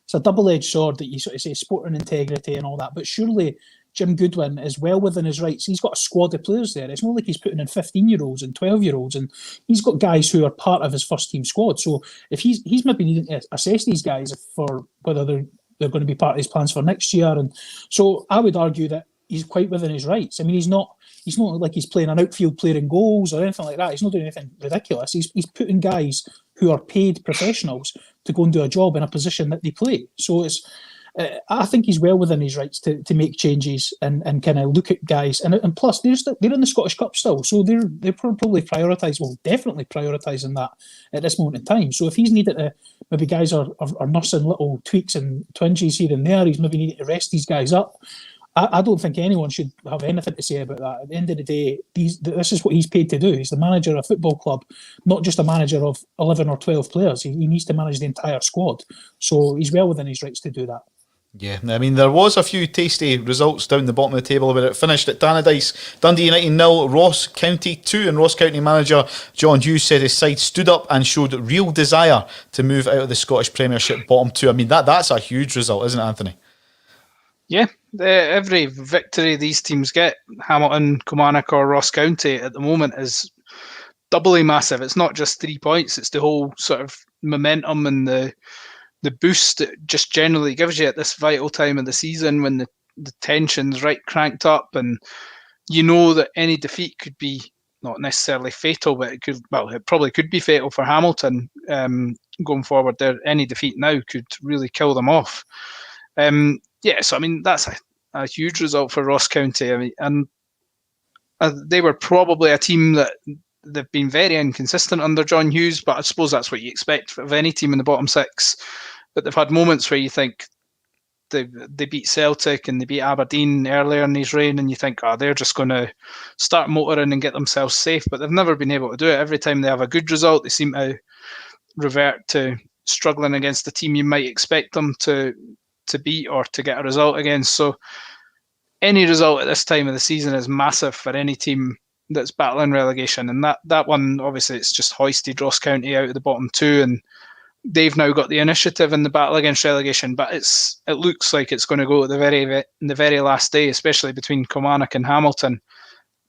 it's a double-edged sword that you sort of say sporting integrity and all that, but surely Jim Goodwin is well within his rights. He's got a squad of players there. It's not like he's putting in 15-year-olds and 12-year-olds, and he's got guys who are part of his first-team squad. So if he's maybe needing to assess these guys for whether they're going to be part of his plans for next year, and so I would argue that he's quite within his rights. I mean, he's not like he's playing an outfield player in goals or anything like that. He's not doing anything ridiculous. He's putting guys who are paid professionals to go and do a job in a position that they play. So it's. I think he's well within his rights to make changes and kind of look at guys. And plus, they're in the Scottish Cup still, so they're probably definitely prioritising that at this moment in time. So if he's needed to, maybe guys are nursing little tweaks and twinges here and there, he's maybe needed to rest these guys up. I don't think anyone should have anything to say about that. At the end of the day, this is what he's paid to do. He's the manager of a football club, not just a manager of 11 or 12 players. He needs to manage the entire squad. So he's well within his rights to do that. Yeah, I mean, there was a few tasty results down the bottom of the table where it finished at Tannadice. Dundee United 0, Ross County 2, and Ross County manager John Hughes said his side stood up and showed real desire to move out of the Scottish Premiership bottom two. I mean, that's a huge result, isn't it, Anthony? Yeah, every victory these teams get, Hamilton, Kilmarnock or Ross County at the moment, is doubly massive. It's not just 3 points, it's the whole sort of momentum and the boost it just generally gives you at this vital time of the season when the tension's right cranked up, and you know that any defeat could be not necessarily fatal, but it probably could be fatal for Hamilton going forward. There, any defeat now could really kill them off. So I mean that's a huge result for Ross County. I mean, and they were probably a team that they've been very inconsistent under John Hughes, but I suppose that's what you expect of any team in the bottom six. But they've had moments where you think they beat Celtic and they beat Aberdeen earlier in his reign, and you think, they're just going to start motoring and get themselves safe. But they've never been able to do it. Every time they have a good result, they seem to revert to struggling against the team you might expect them to beat or to get a result against. So any result at this time of the season is massive for any team that's battling relegation. And that one, obviously, it's just hoisted Ross County out of the bottom two, and they've now got the initiative in the battle against relegation. But it looks like it's going to go at the very last day, especially between Kilmarnock and Hamilton.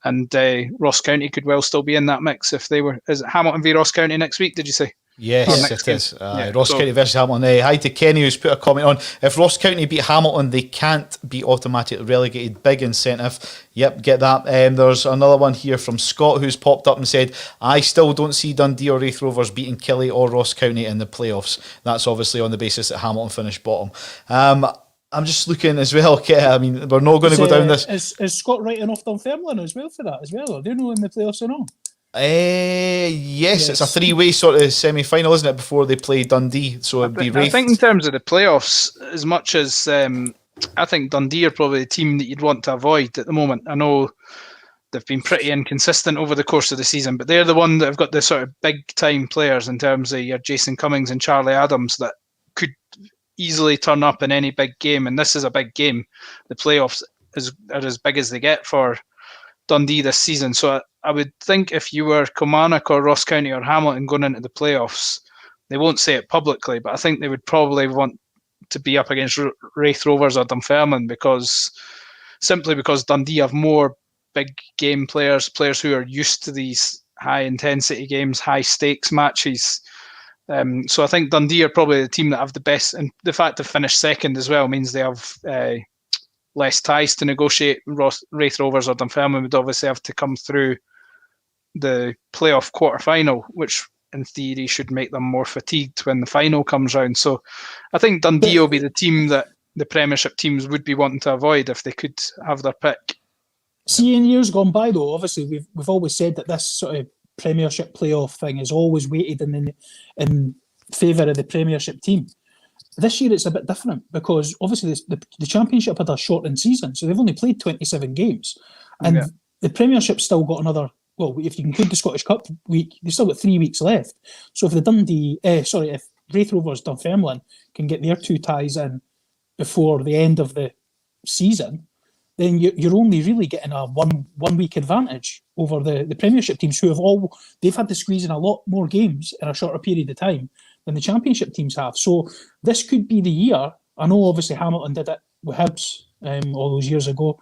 And Ross County could well still be in that mix if they were. Is it Hamilton v Ross County next week? Did you say? Yes, it is. Ross County versus Hamilton. Hi to Kenny, who's put a comment on. If Ross County beat Hamilton, they can't be automatically relegated. Big incentive. Yep, get that. There's another one here from Scott who's popped up and said, I still don't see Dundee or Raith Rovers beating Killie or Ross County in the playoffs. That's obviously on the basis that Hamilton finished bottom. I'm just looking as well. I mean, we're not going to go down this. Is Scott writing off Dunfermline as well for that as well? Are they not in the playoffs or not? Yes, it's a three-way sort of semi-final, isn't it, before they play Dundee? So it'd be Raith. I think in terms of the playoffs, as much as I think Dundee are probably the team that you'd want to avoid at the moment. I know they've been pretty inconsistent over the course of the season, but they're the one that have got the sort of big-time players in terms of your Jason Cummings and Charlie Adams that could easily turn up in any big game, and this is a big game. The playoffs are as big as they get for Dundee this season. So I would think if you were Kilmarnock or Ross County or Hamilton going into the playoffs, they won't say it publicly, but I think they would probably want to be up against Raith Rovers or Dunfermline simply because Dundee have more big game players who are used to these high intensity games, high stakes matches. So I think Dundee are probably the team that have the best, and the fact they've finished second as well means they have less ties to negotiate. Raith Rovers or Dunfermline would obviously have to come through the playoff quarter-final, which in theory should make them more fatigued when the final comes round. So I think Dundee will be the team that the Premiership teams would be wanting to avoid if they could have their pick. See, in years gone by, though, obviously we've always said that this sort of Premiership playoff thing is always weighted in favour of the Premiership team. This year it's a bit different because obviously the Championship had a shortened season, so they've only played 27 games. And the Premiership's still got another, well, if you include the Scottish Cup week, they've still got 3 weeks left. So if if Raith Rovers Dunfermline can get their two ties in before the end of the season, then you're only really getting a one week advantage over the Premiership teams who they've had to squeeze in a lot more games in a shorter period of time than the Championship teams have. So this could be the year. I know obviously Hamilton did it with Hibs all those years ago,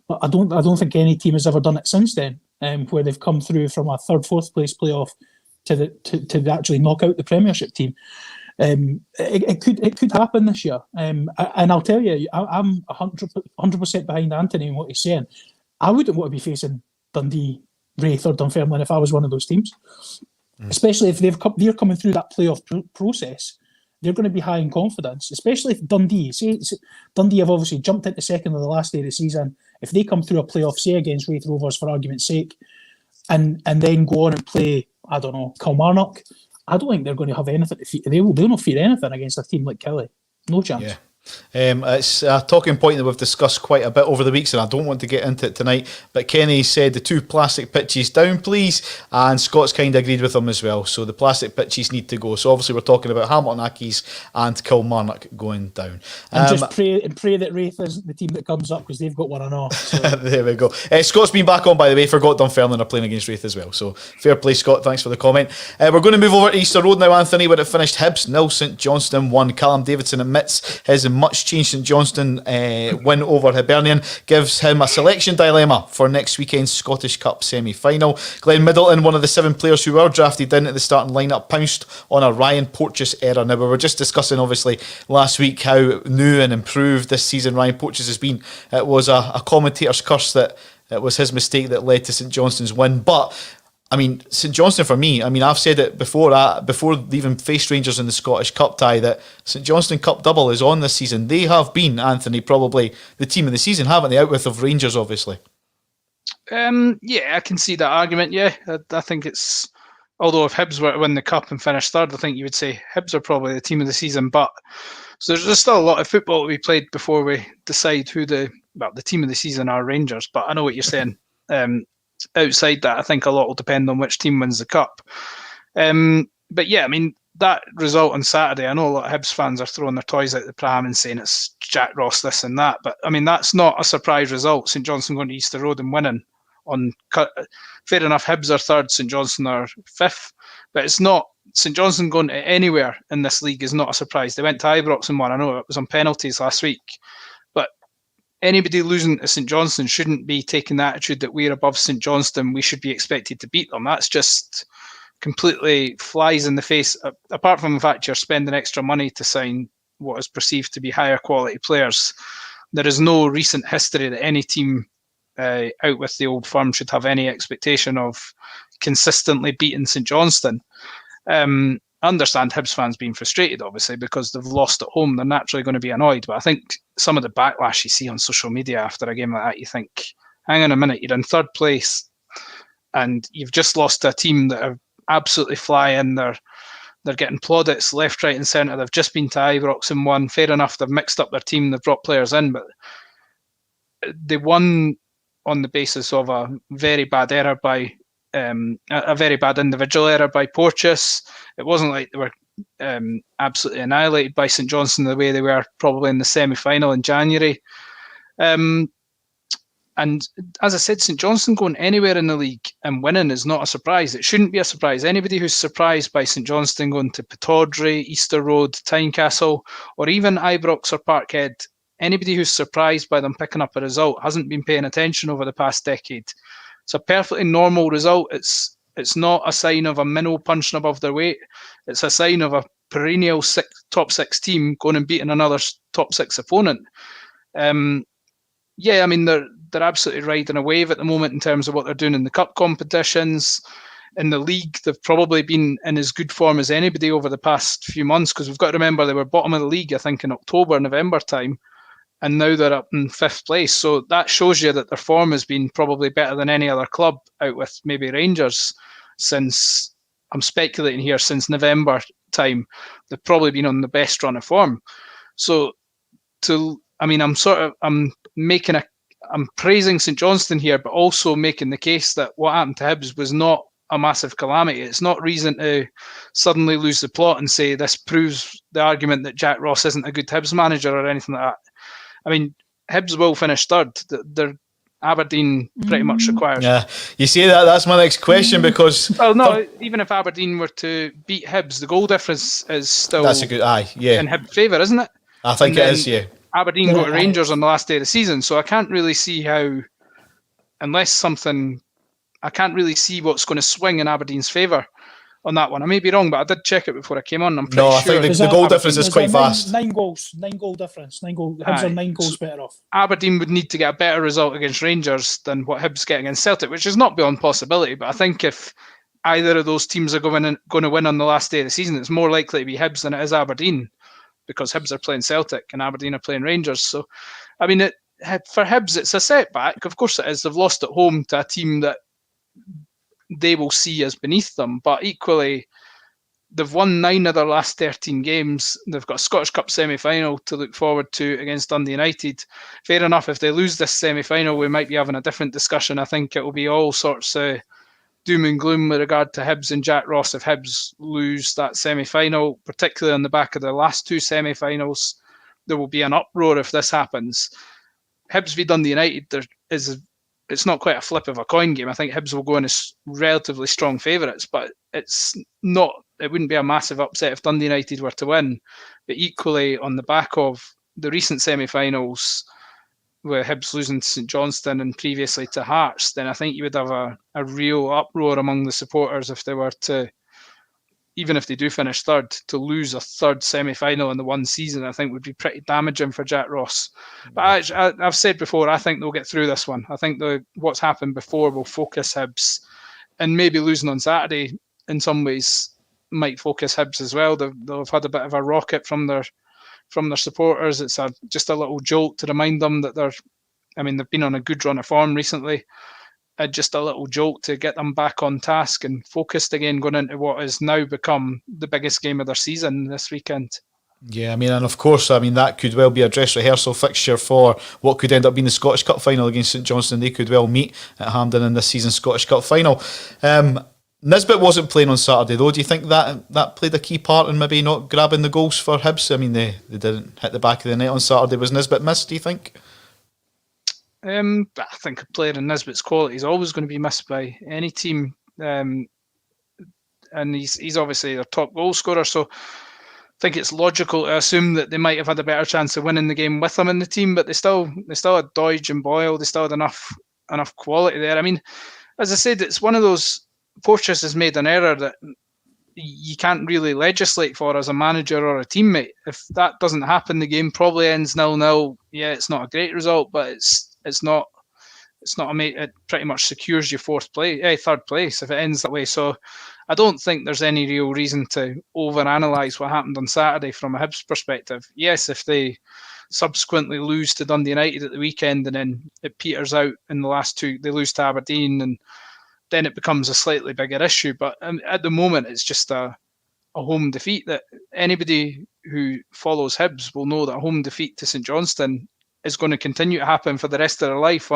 but I don't think any team has ever done it since then, where they've come through from a third, fourth place playoff to actually knock out the Premiership team. It could happen this year, and I'll tell you, I'm 100% behind Anthony in what he's saying. I wouldn't want to be facing Dundee, Raith, or Dunfermline if I was one of those teams, especially if they're coming through that playoff process. They're going to be high in confidence, especially if Dundee have obviously jumped into second on the last day of the season. If they come through a playoff, say against Raith Rovers for argument's sake, and then go on and play, I don't know, Kilmarnock, I don't think they're going to have anything to fear. They'll not fear anything against a team like Killie. No chance. It's a talking point that we've discussed quite a bit over the weeks, and I don't want to get into it tonight, but Kenny said the 2 plastic pitches down please, and Scott's kind of agreed with him as well, so the plastic pitches need to go. So obviously we're talking about Hamilton Accies and Kilmarnock going down. And just pray that Wraith isn't the team that comes up, because they've got one and off. So. There we go. Scott's been back on, by the way. Forgot Dunfermline are playing against Wraith as well, so fair play, Scott. Thanks for the comment. We're going to move over to Easter Road now, Anthony, where it finished Hibs 0, St Johnstone 1. Callum Davidson admits his much changed St Johnstone win over Hibernian gives him a selection dilemma for next weekend's Scottish Cup semi-final. Glenn Middleton, one of the 7 players who were drafted in at the starting lineup, pounced on a Ryan Porteous error. Now, we were just discussing, obviously, last week how new and improved this season Ryan Porteous has been. It was a commentator's curse that it was his mistake that led to St Johnstone's win. But I mean, St Johnstone for me, I mean, I've said it before they even faced Rangers in the Scottish Cup tie, that St Johnstone Cup double is on this season. They have been, Anthony, probably the team of the season, haven't they? Out with of Rangers, obviously. Yeah, I can see that argument. Yeah, I think it's, although if Hibs were to win the Cup and finish third, I think you would say Hibs are probably the team of the season. But so there's still a lot of football to be played before we decide who the team of the season are. Rangers. But I know what you're saying. Outside that, I think a lot will depend on which team wins the Cup. But yeah, I mean, that result on Saturday, I know a lot of Hibs fans are throwing their toys out the pram and saying it's Jack Ross this and that, but I mean, that's not a surprise result. St Johnstone going to Easter Road and winning on cut. Fair enough, Hibs are third, St Johnstone are fifth, but it's not. St Johnstone going to anywhere in this league is not a surprise. They went to Ibrox and won. I know it was on penalties last week, but anybody losing to St Johnstone shouldn't be taking the attitude that we're above St Johnstone, we should be expected to beat them. That's just completely flies in the face, apart from the fact you're spending extra money to sign what is perceived to be higher quality players. There is no recent history that any team out with the old firm should have any expectation of consistently beating St Johnstone. I understand Hibs fans being frustrated, obviously, because they've lost at home. They're naturally going to be annoyed. But I think some of the backlash you see on social media after a game like that, you think, hang on a minute, you're in third place and you've just lost to a team that are absolutely flying. They're getting plaudits left, right and centre. They've just been to Ibrox and won. Fair enough, they've mixed up their team. They've brought players in, but they won on the basis of a very bad error by a very bad individual error by Porteous. It wasn't like they were absolutely annihilated by St Johnstone the way they were probably in the semi-final in January. And as I said, St Johnstone going anywhere in the league and winning is not a surprise. It shouldn't be a surprise. Anybody who's surprised by St Johnstone going to Pittodrie, Easter Road, Tynecastle, or even Ibrox or Parkhead, anybody who's surprised by them picking up a result hasn't been paying attention over the past decade. It's a perfectly normal result. It's not a sign of a minnow punching above their weight. It's a sign of a perennial top six team going and beating another top six opponent. Yeah, I mean, they're absolutely riding a wave at the moment in terms of what they're doing in the cup competitions. In the league, they've probably been in as good form as anybody over the past few months, because we've got to remember they were bottom of the league, I think, in October, November time. And now they're up in fifth place. So that shows you that their form has been probably better than any other club, out with maybe Rangers, since, I'm speculating here, since November time. They've probably been on the best run of form. So I'm praising St Johnstone here, but also making the case that what happened to Hibs was not a massive calamity. It's not reason to suddenly lose the plot and say this proves the argument that Jack Ross isn't a good Hibs manager or anything like that. I mean, Hibs will finish third. They're Aberdeen pretty much requires. Yeah, you see that's my next question, because even if Aberdeen were to beat Hibs, the goal difference is still that's a good in Hibs' favour, isn't it? I think it is. Yeah, Aberdeen go to Rangers on the last day of the season, so I can't really see how, I can't really see what's going to swing in Aberdeen's favour on that one. I may be wrong, but I did check it before I came on. I'm pretty sure. I think the goal difference is quite fast. 9 goal difference. Hibs are 9 goals better off. Aberdeen would need to get a better result against Rangers than what Hibs get against Celtic, which is not beyond possibility. But I think if either of those teams are going to win on the last day of the season, it's more likely to be Hibs than it is Aberdeen, because Hibs are playing Celtic and Aberdeen are playing Rangers. So, I mean, for Hibs, it's a setback. Of course it is. They've lost at home to a team that they will see as beneath them, but equally they've won 9 of their last 13 games. They've got a Scottish Cup semi-final to look forward to against Dundee United. Fair enough, if they lose this semi-final, we might be having a different discussion. I think it will be all sorts of doom and gloom with regard to Hibs and Jack Ross if Hibs lose that semi-final, particularly on the back of the last 2 semi-finals. There will be an uproar if this happens. Hibs v Dundee United, it's not quite a flip of a coin game. I think Hibs will go in as relatively strong favourites, but it wouldn't be a massive upset if Dundee United were to win. But equally, on the back of the recent semi-finals, with Hibs losing to St Johnstone and previously to Hearts, then I think you would have a real uproar among the supporters if they were to, even if they do finish third, to lose a third semi-final in the one season, I think would be pretty damaging for Jack Ross. But I've said before, I think they'll get through this one. I think what's happened before will focus Hibs, and maybe losing on Saturday in some ways might focus Hibs as well. They'll have had a bit of a rocket from their supporters. It's just a little jolt to remind them that they've been on a good run of form recently. Just a little jolt to get them back on task and focused again going into what has now become the biggest game of their season this weekend. Yeah, and of course, that could well be a dress rehearsal fixture for what could end up being the Scottish Cup final against St Johnstone. They could well meet at Hampden in this season's Scottish Cup final. Nisbet wasn't playing on Saturday though. Do you think that played a key part in maybe not grabbing the goals for Hibs? They didn't hit the back of the net on Saturday. Was Nisbet missed, do you think? I think a player in Nisbet's quality is always going to be missed by any team. And he's obviously their top goal scorer, so I think it's logical to assume that they might have had a better chance of winning the game with him in the team, but they still had Doidge and Boyle. They still had enough quality there. As I said, it's one of those, Porteous has made an error that you can't really legislate for as a manager or a teammate. If that doesn't happen, the game probably ends 0-0. Yeah, it's not a great result, but it's not a mate. It pretty much secures your third place if it ends that way. So I don't think there's any real reason to overanalyze what happened on Saturday from a Hibs perspective. Yes, if they subsequently lose to Dundee United at the weekend and then it peters out in the last 2, they lose to Aberdeen, and then it becomes a slightly bigger issue. But at the moment, it's just a home defeat that anybody who follows Hibs will know that a home defeat to St Johnstone is going to continue to happen for the rest of their life.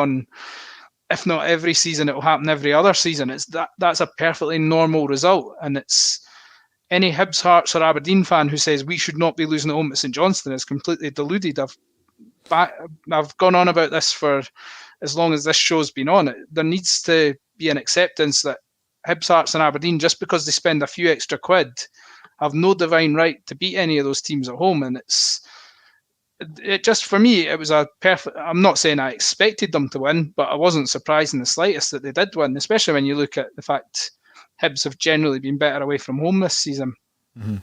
If not every season, it will happen every other season. That's a perfectly normal result, and it's any Hibs, Hearts or Aberdeen fan who says we should not be losing at home to St Johnstone is completely deluded. I've gone on about this for as long as this show's been on. There needs to be an acceptance that Hibs, Hearts and Aberdeen, just because they spend a few extra quid, have no divine right to beat any of those teams at home. And it just, for me, it was a perfect. I'm not saying I expected them to win, but I wasn't surprised in the slightest that they did win, especially when you look at the fact Hibs have generally been better away from home this season. Mm-hmm.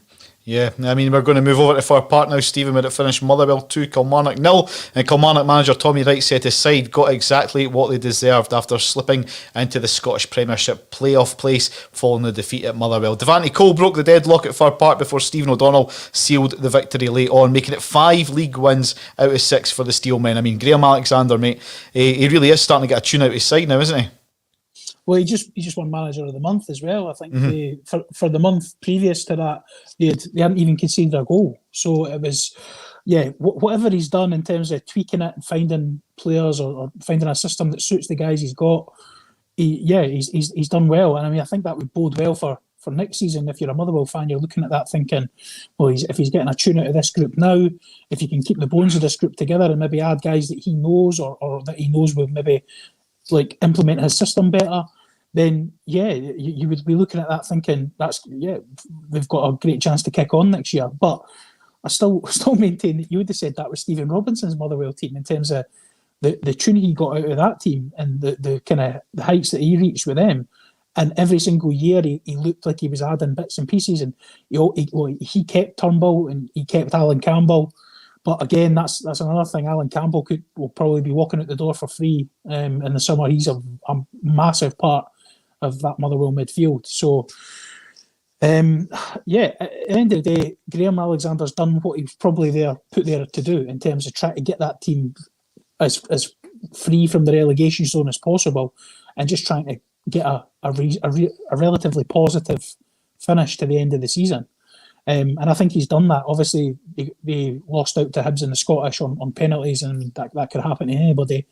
Yeah, we're going to move over to Fir Park now, Stephen, where it finished Motherwell 2, Kilmarnock 0. And Kilmarnock manager Tommy Wright said his side got exactly what they deserved after slipping into the Scottish Premiership playoff place following the defeat at Motherwell. Devante Cole broke the deadlock at Fir Park before Stephen O'Donnell sealed the victory late on, making it 5 league wins out of 6 for the Steelmen. Graham Alexander, mate, he really is starting to get a tune out of his side now, isn't he? Well, he just won Manager of the Month as well. I think for the month previous to that, they hadn't even conceded a goal. So it was, whatever he's done in terms of tweaking it and finding players or finding a system that suits the guys he's got, he's done well. And I think that would bode well for next season. If you're a Motherwell fan, you're looking at that thinking, well, if he's getting a tune out of this group now, if he can keep the bones of this group together and maybe add guys that he knows or that he knows will maybe implement his system better, then you would be looking at that thinking we've got a great chance to kick on next year. But I still maintain that you would have said that was Stephen Robinson's Motherwell team in terms of the tune he got out of that team and the kind of the heights that he reached with them. And every single year he looked like he was adding bits and pieces, and he kept Turnbull and he kept Alan Campbell. But again, that's another thing. Alan Campbell will probably be walking out the door for free in the summer. He's a massive part of that Motherwell midfield. So, at the end of the day, Graham Alexander's done what he was probably put there to do in terms of trying to get that team as free from the relegation zone as possible, and just trying to get a relatively positive finish to the end of the season. And I think he's done that. Obviously, they lost out to Hibs in the Scottish on penalties, and that could happen to anybody.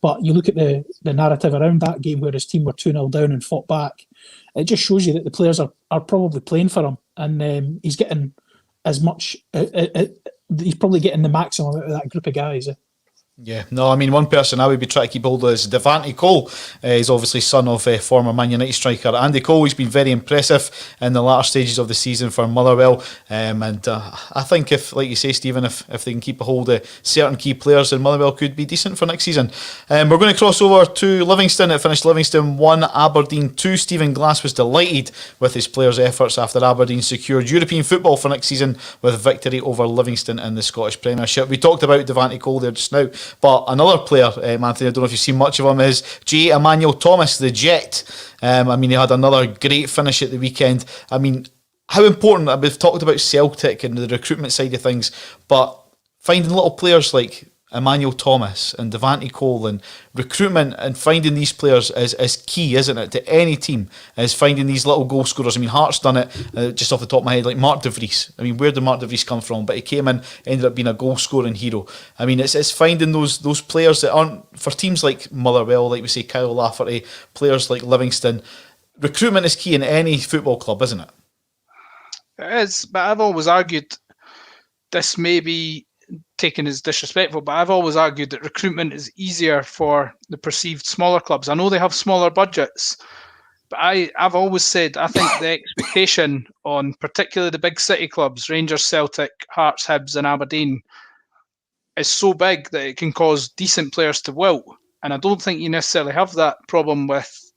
But you look at the narrative around that game where his team were 2-0 down and fought back, it just shows you that the players are probably playing for him, and he's getting as much. He's probably getting the maximum out of that group of guys. Yeah, no, I mean, one person I would be trying to keep hold of is Devante Cole. He's obviously son of former Man United striker Andy Cole. He's been very impressive in the latter stages of the season for Motherwell. And I think if, like you say, Stephen, if they can keep a hold of certain key players, then Motherwell could be decent for next season. We're going to cross over to Livingston. It finished Livingston 1, Aberdeen 2. Stephen Glass was delighted with his players' efforts after Aberdeen secured European football for next season with a victory over Livingston in the Scottish Premiership. We talked about Devante Cole there just now. But another player, Anthony, I don't know if you've seen much of him, is J. Emmanuel Thomas, the Jet. I mean, he had another great finish at the weekend. I mean, how important, we've talked about Celtic and the recruitment side of things, but finding little players like Emmanuel Thomas and Devante Cole and recruitment and finding these players is key, isn't it, to any team, is finding these little goal scorers. I mean, Hearts done it just off the top of my head, like Mark De Vries. I mean, where did Mark De Vries come from? But he came in, ended up being a goal scoring hero. I mean, it's finding those players that aren't, for teams like Motherwell, like we say, Kyle Lafferty, players like Livingston. Recruitment is key in any football club, isn't it? It is, but I've always argued, this may be taken as disrespectful, but I've always argued that recruitment is easier for the perceived smaller clubs. I know they have smaller budgets, but I've always said I think the expectation on particularly the big city clubs, Rangers, Celtic, Hearts, Hibs and Aberdeen, is so big that it can cause decent players to wilt. And I don't think you necessarily have that problem with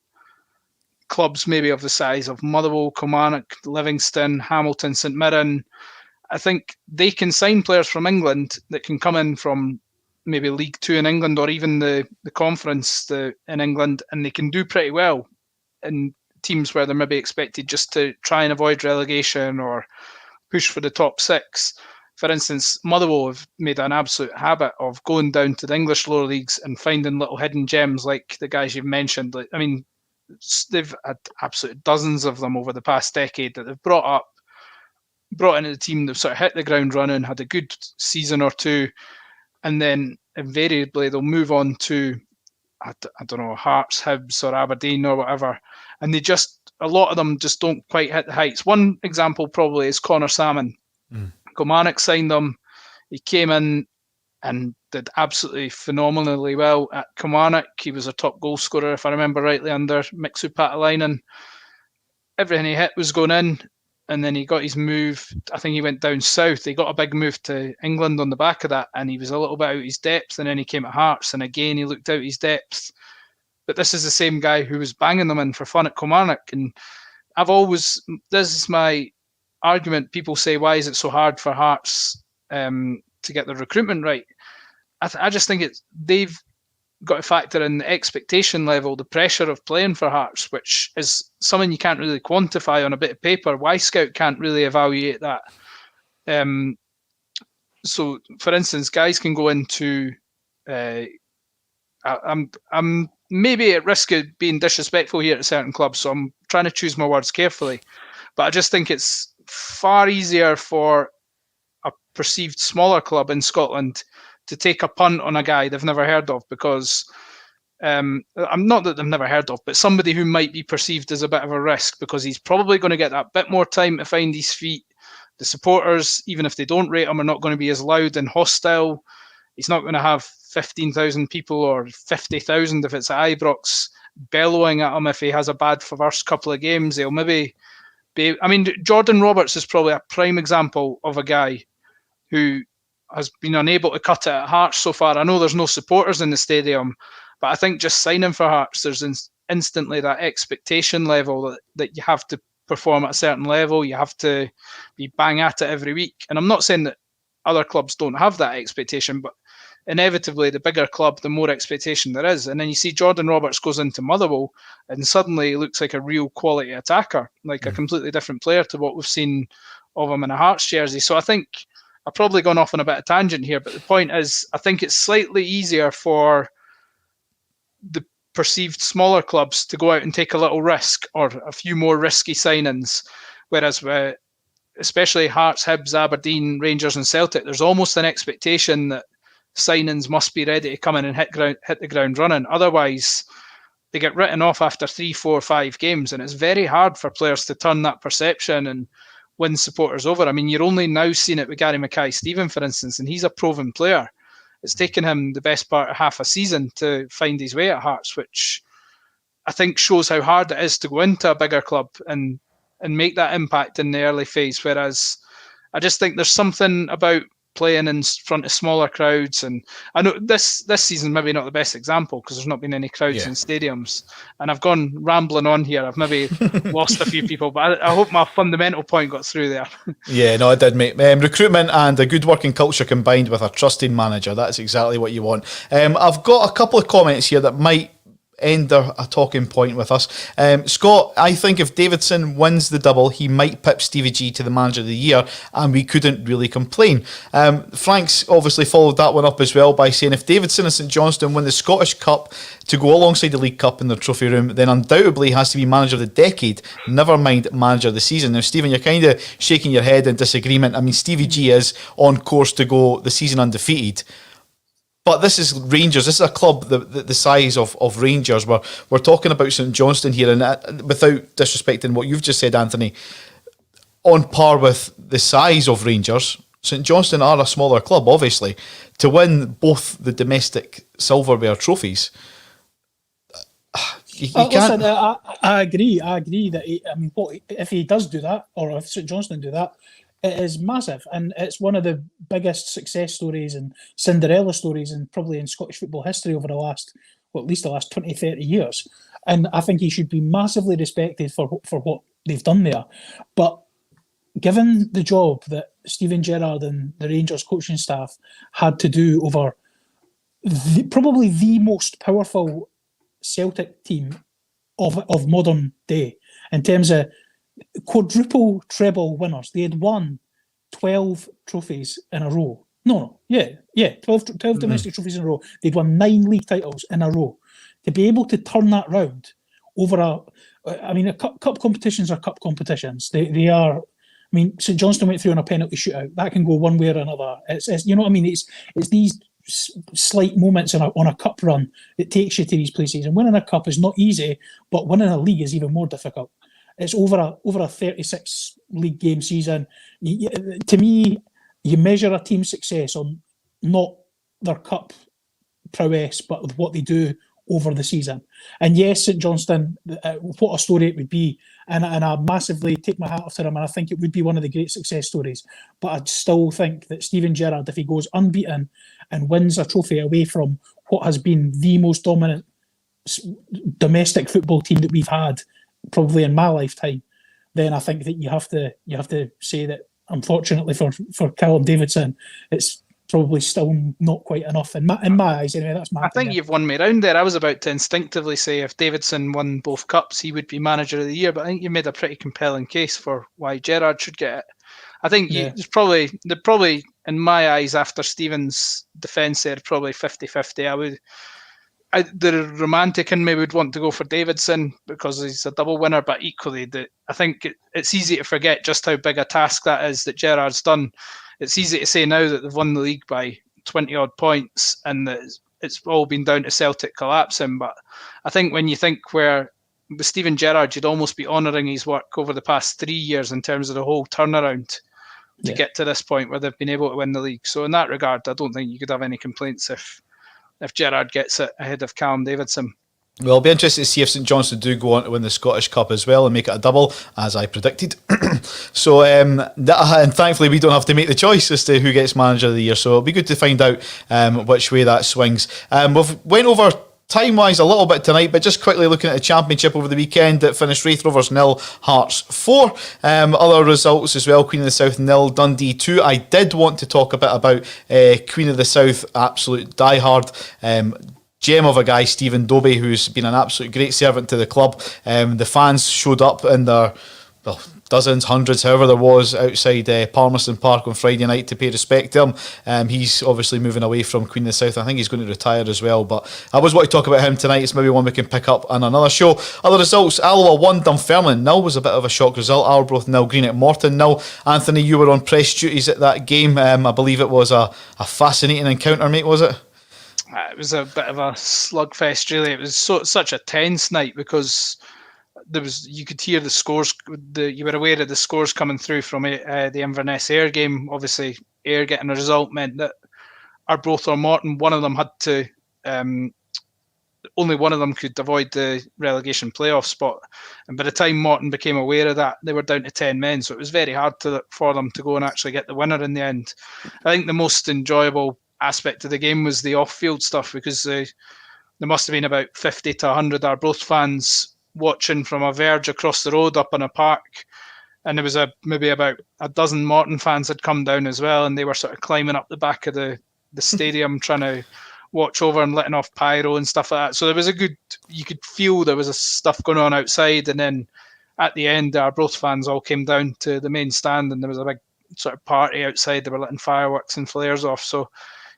clubs maybe of the size of Motherwell, Kilmarnock, Livingston, Hamilton, St Mirren. I think they can sign players from England that can come in from maybe League Two in England or even the Conference in England, and they can do pretty well in teams where they're maybe expected just to try and avoid relegation or push for the top six. For instance, Motherwell have made an absolute habit of going down to the English lower leagues and finding little hidden gems like the guys you've mentioned. I mean, they've had absolute dozens of them over the past decade that they've brought into the team. They've sort of hit the ground running, had a good season or two, and then invariably they'll move on to, I don't know, Hearts, Hibs or Aberdeen or whatever, and a lot of them just don't quite hit the heights. One example probably is Connor Salmon. Kilmarnock signed him. He came in and did absolutely phenomenally well at Kilmarnock. He was a top goal scorer, if I remember rightly, under Mixu Patalainen. Everything he hit was going in. And then he got his move. I think he went down south. He got a big move to England on the back of that, and he was a little bit out of his depth. And then he came at Hearts, and again he looked out of his depth. But this is the same guy who was banging them in for fun at Kilmarnock. And this is my argument. People say, why is it so hard for Hearts to get their recruitment right? I just think they've got to factor in the expectation level, the pressure of playing for Hearts, which is something you can't really quantify on a bit of paper. Y-Scout can't really evaluate that. So, for instance, guys can go into... I'm maybe at risk of being disrespectful here at certain clubs, so I'm trying to choose my words carefully. But I just think it's far easier for a perceived smaller club in Scotland to take a punt on a guy they've never heard of, because I'm not that they've never heard of, but somebody who might be perceived as a bit of a risk, because he's probably going to get that bit more time to find his feet. The supporters, even if they don't rate him, are not going to be as loud and hostile. He's not going to have 15,000 people or 50,000 if it's at Ibrox bellowing at him if he has a bad first couple of games. They'll maybe be... I mean, Jordan Roberts is probably a prime example of a guy who has been unable to cut it at Hearts so far. I know there's no supporters in the stadium, but I think just signing for Hearts, there's instantly that expectation level that you have to perform at a certain level. You have to be bang at it every week. And I'm not saying that other clubs don't have that expectation, but inevitably the bigger club, the more expectation there is. And then you see Jordan Roberts goes into Motherwell and suddenly he looks like a real quality attacker, like a completely different player to what we've seen of him in a Hearts jersey. So I think I've probably gone off on a bit of tangent here, but the point is, I think it's slightly easier for the perceived smaller clubs to go out and take a little risk or a few more risky signings, Whereas especially Hearts, Hibs, Aberdeen, Rangers and Celtic, there's almost an expectation that signings must be ready to come in and hit the ground running. Otherwise, they get written off after 3, 4, 5 games, and it's very hard for players to turn that perception and win supporters over. I mean, you're only now seeing it with Gary Mackay-Steven, for instance, and he's a proven player. It's taken him the best part of half a season to find his way at Hearts, which I think shows how hard it is to go into a bigger club and make that impact in the early phase. Whereas I just think there's something about playing in front of smaller crowds, and I know this season maybe not the best example because there's not been any crowds in stadiums, and I've gone rambling on here. I've maybe lost a few people, but I hope my fundamental point got through there. Yeah, no, it did, mate. Recruitment and a good working culture combined with a trusting manager, that's exactly what you want. I've got a couple of comments here that might end a talking point with us. Scott, I think if Davidson wins the double, he might pip Stevie G to the manager of the year, and we couldn't really complain. Frank's obviously followed that one up as well by saying if Davidson and St Johnstone win the Scottish Cup to go alongside the League Cup in their trophy room, then undoubtedly has to be manager of the decade, never mind manager of the season. Now, Stephen, you're kind of shaking your head in disagreement. I mean, Stevie G is on course to go the season undefeated. But this is Rangers. This is a club the size of Rangers. We're talking about St Johnstone here, and without disrespecting what you've just said, Anthony, on par with the size of Rangers, St Johnstone are a smaller club, obviously. To win both the domestic silverware trophies, you can't. Listen, I agree. I agree that if he does do that, or if St Johnstone do that, it is massive, and it's one of the biggest success stories and Cinderella stories and probably in Scottish football history over at least the last 20, 30 years. And I think he should be massively respected for what they've done there. But given the job that Steven Gerrard and the Rangers coaching staff had to do over probably the most powerful Celtic team of modern day, in terms of quadruple treble winners. They had won 12 trophies in a row. 12 domestic trophies in a row. They'd won 9 league titles in a row. To be able to turn that round over cup competitions are cup competitions. They are. I mean, St Johnstone went through on a penalty shootout. That can go one way or another. It's you know what I mean. It's these slight moments on a cup run that takes you to these places. And winning a cup is not easy, but winning a league is even more difficult. It's over a 36 league game season. To me, you measure a team's success on not their cup prowess, but what they do over the season. And yes, St Johnstone, what a story it would be. And I massively take my hat off to him, and I think it would be one of the great success stories. But I still think that Steven Gerrard, if he goes unbeaten and wins a trophy away from what has been the most dominant domestic football team that we've had probably in my lifetime, then I think that you have to say that, unfortunately for Callum Davidson, it's probably still not quite enough in my eyes. Anyway, that's my opinion. I think you've won me round there. I was about to instinctively say if Davidson won both cups, he would be manager of the year, but I think you made a pretty compelling case for why Gerrard should get it. I think there's probably, in my eyes, after Stephen's defence there, probably 50-50. The romantic in me would want to go for Davidson because he's a double winner, but equally, I think it's easy to forget just how big a task that is that Gerrard's done. It's easy to say now that they've won the league by 20-odd points and that it's all been down to Celtic collapsing, but I think when you think where with Steven Gerrard, you'd almost be honouring his work over the past 3 years in terms of the whole turnaround to get to this point where they've been able to win the league. So in that regard, I don't think you could have any complaints if Gerrard gets it ahead of Callum Davidson. Well, it'll be interesting to see if St Johnstone do go on to win the Scottish Cup as well and make it a double, as I predicted. So, and thankfully we don't have to make the choice as to who gets manager of the year. So it'll be good to find out which way that swings. We've went over time-wise a little bit tonight, but just quickly looking at the Championship over the weekend, that finished Wraith Rovers 0, Hearts 4. Other results as well, Queen of the South 0, Dundee 2. I did want to talk a bit about Queen of the South, absolute diehard gem of a guy, Stephen Dobie, who's been an absolute great servant to the club. The fans showed up in their well, dozens, hundreds, however there was outside Palmerston Park on Friday night to pay respect to him. He's obviously moving away from Queen of the South. I think he's going to retire as well, but I always want to talk about him tonight. It's maybe one we can pick up on another show. Other results: Alloa 1, Dunfermline 0 was a bit of a shock result. Arbroath 0, Greenock Morton 0. Anthony, you were on press duties at that game. I believe it was a fascinating encounter, mate, was it? It was a bit of a slugfest, really. It was such a tense night because you could hear the scores. You were aware of the scores coming through from the Inverness Ayr game. Obviously, Ayr getting a result meant that Arbroath or Morton, one of them had to. Only one of them could avoid the relegation playoff spot. And by the time Morton became aware of that, they were down to 10 men. So it was very hard for them to go and actually get the winner in the end. I think the most enjoyable aspect of the game was the off-field stuff, because there must have been about 50 to 100 Arbroath fans watching from a verge across the road up in a park, and there was maybe about a dozen Morton fans had come down as well, and they were sort of climbing up the back of the stadium trying to watch over and letting off pyro and stuff like that. So there was you could feel there was a stuff going on outside, and then at the end, our Arbroath fans all came down to the main stand, and there was a big sort of party outside. They were letting fireworks and flares off, so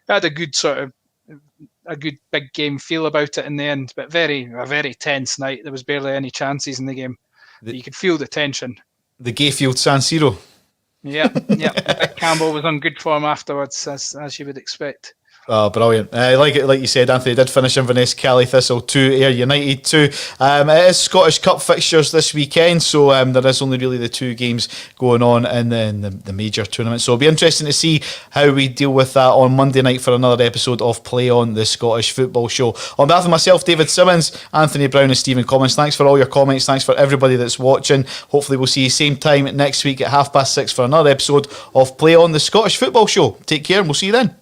it had a good big game feel about it in the end, but a very tense night. There was barely any chances in the game. You could feel the tension. The Gayfield San Siro. Yeah. Big Campbell was on good form afterwards, as you would expect. Oh, brilliant. Like you said, Anthony did finish Inverness, Cally Thistle 2, Ayr United 2. It is Scottish Cup fixtures this weekend, so there is only really the 2 games going on in the major tournament. So it'll be interesting to see how we deal with that on Monday night for another episode of Play On, the Scottish Football Show. On behalf of myself, David Simmons, Anthony Brown and Stephen Collins, thanks for all your comments. Thanks for everybody that's watching. Hopefully we'll see you same time next week at 6:30 for another episode of Play On, the Scottish Football Show. Take care and we'll see you then.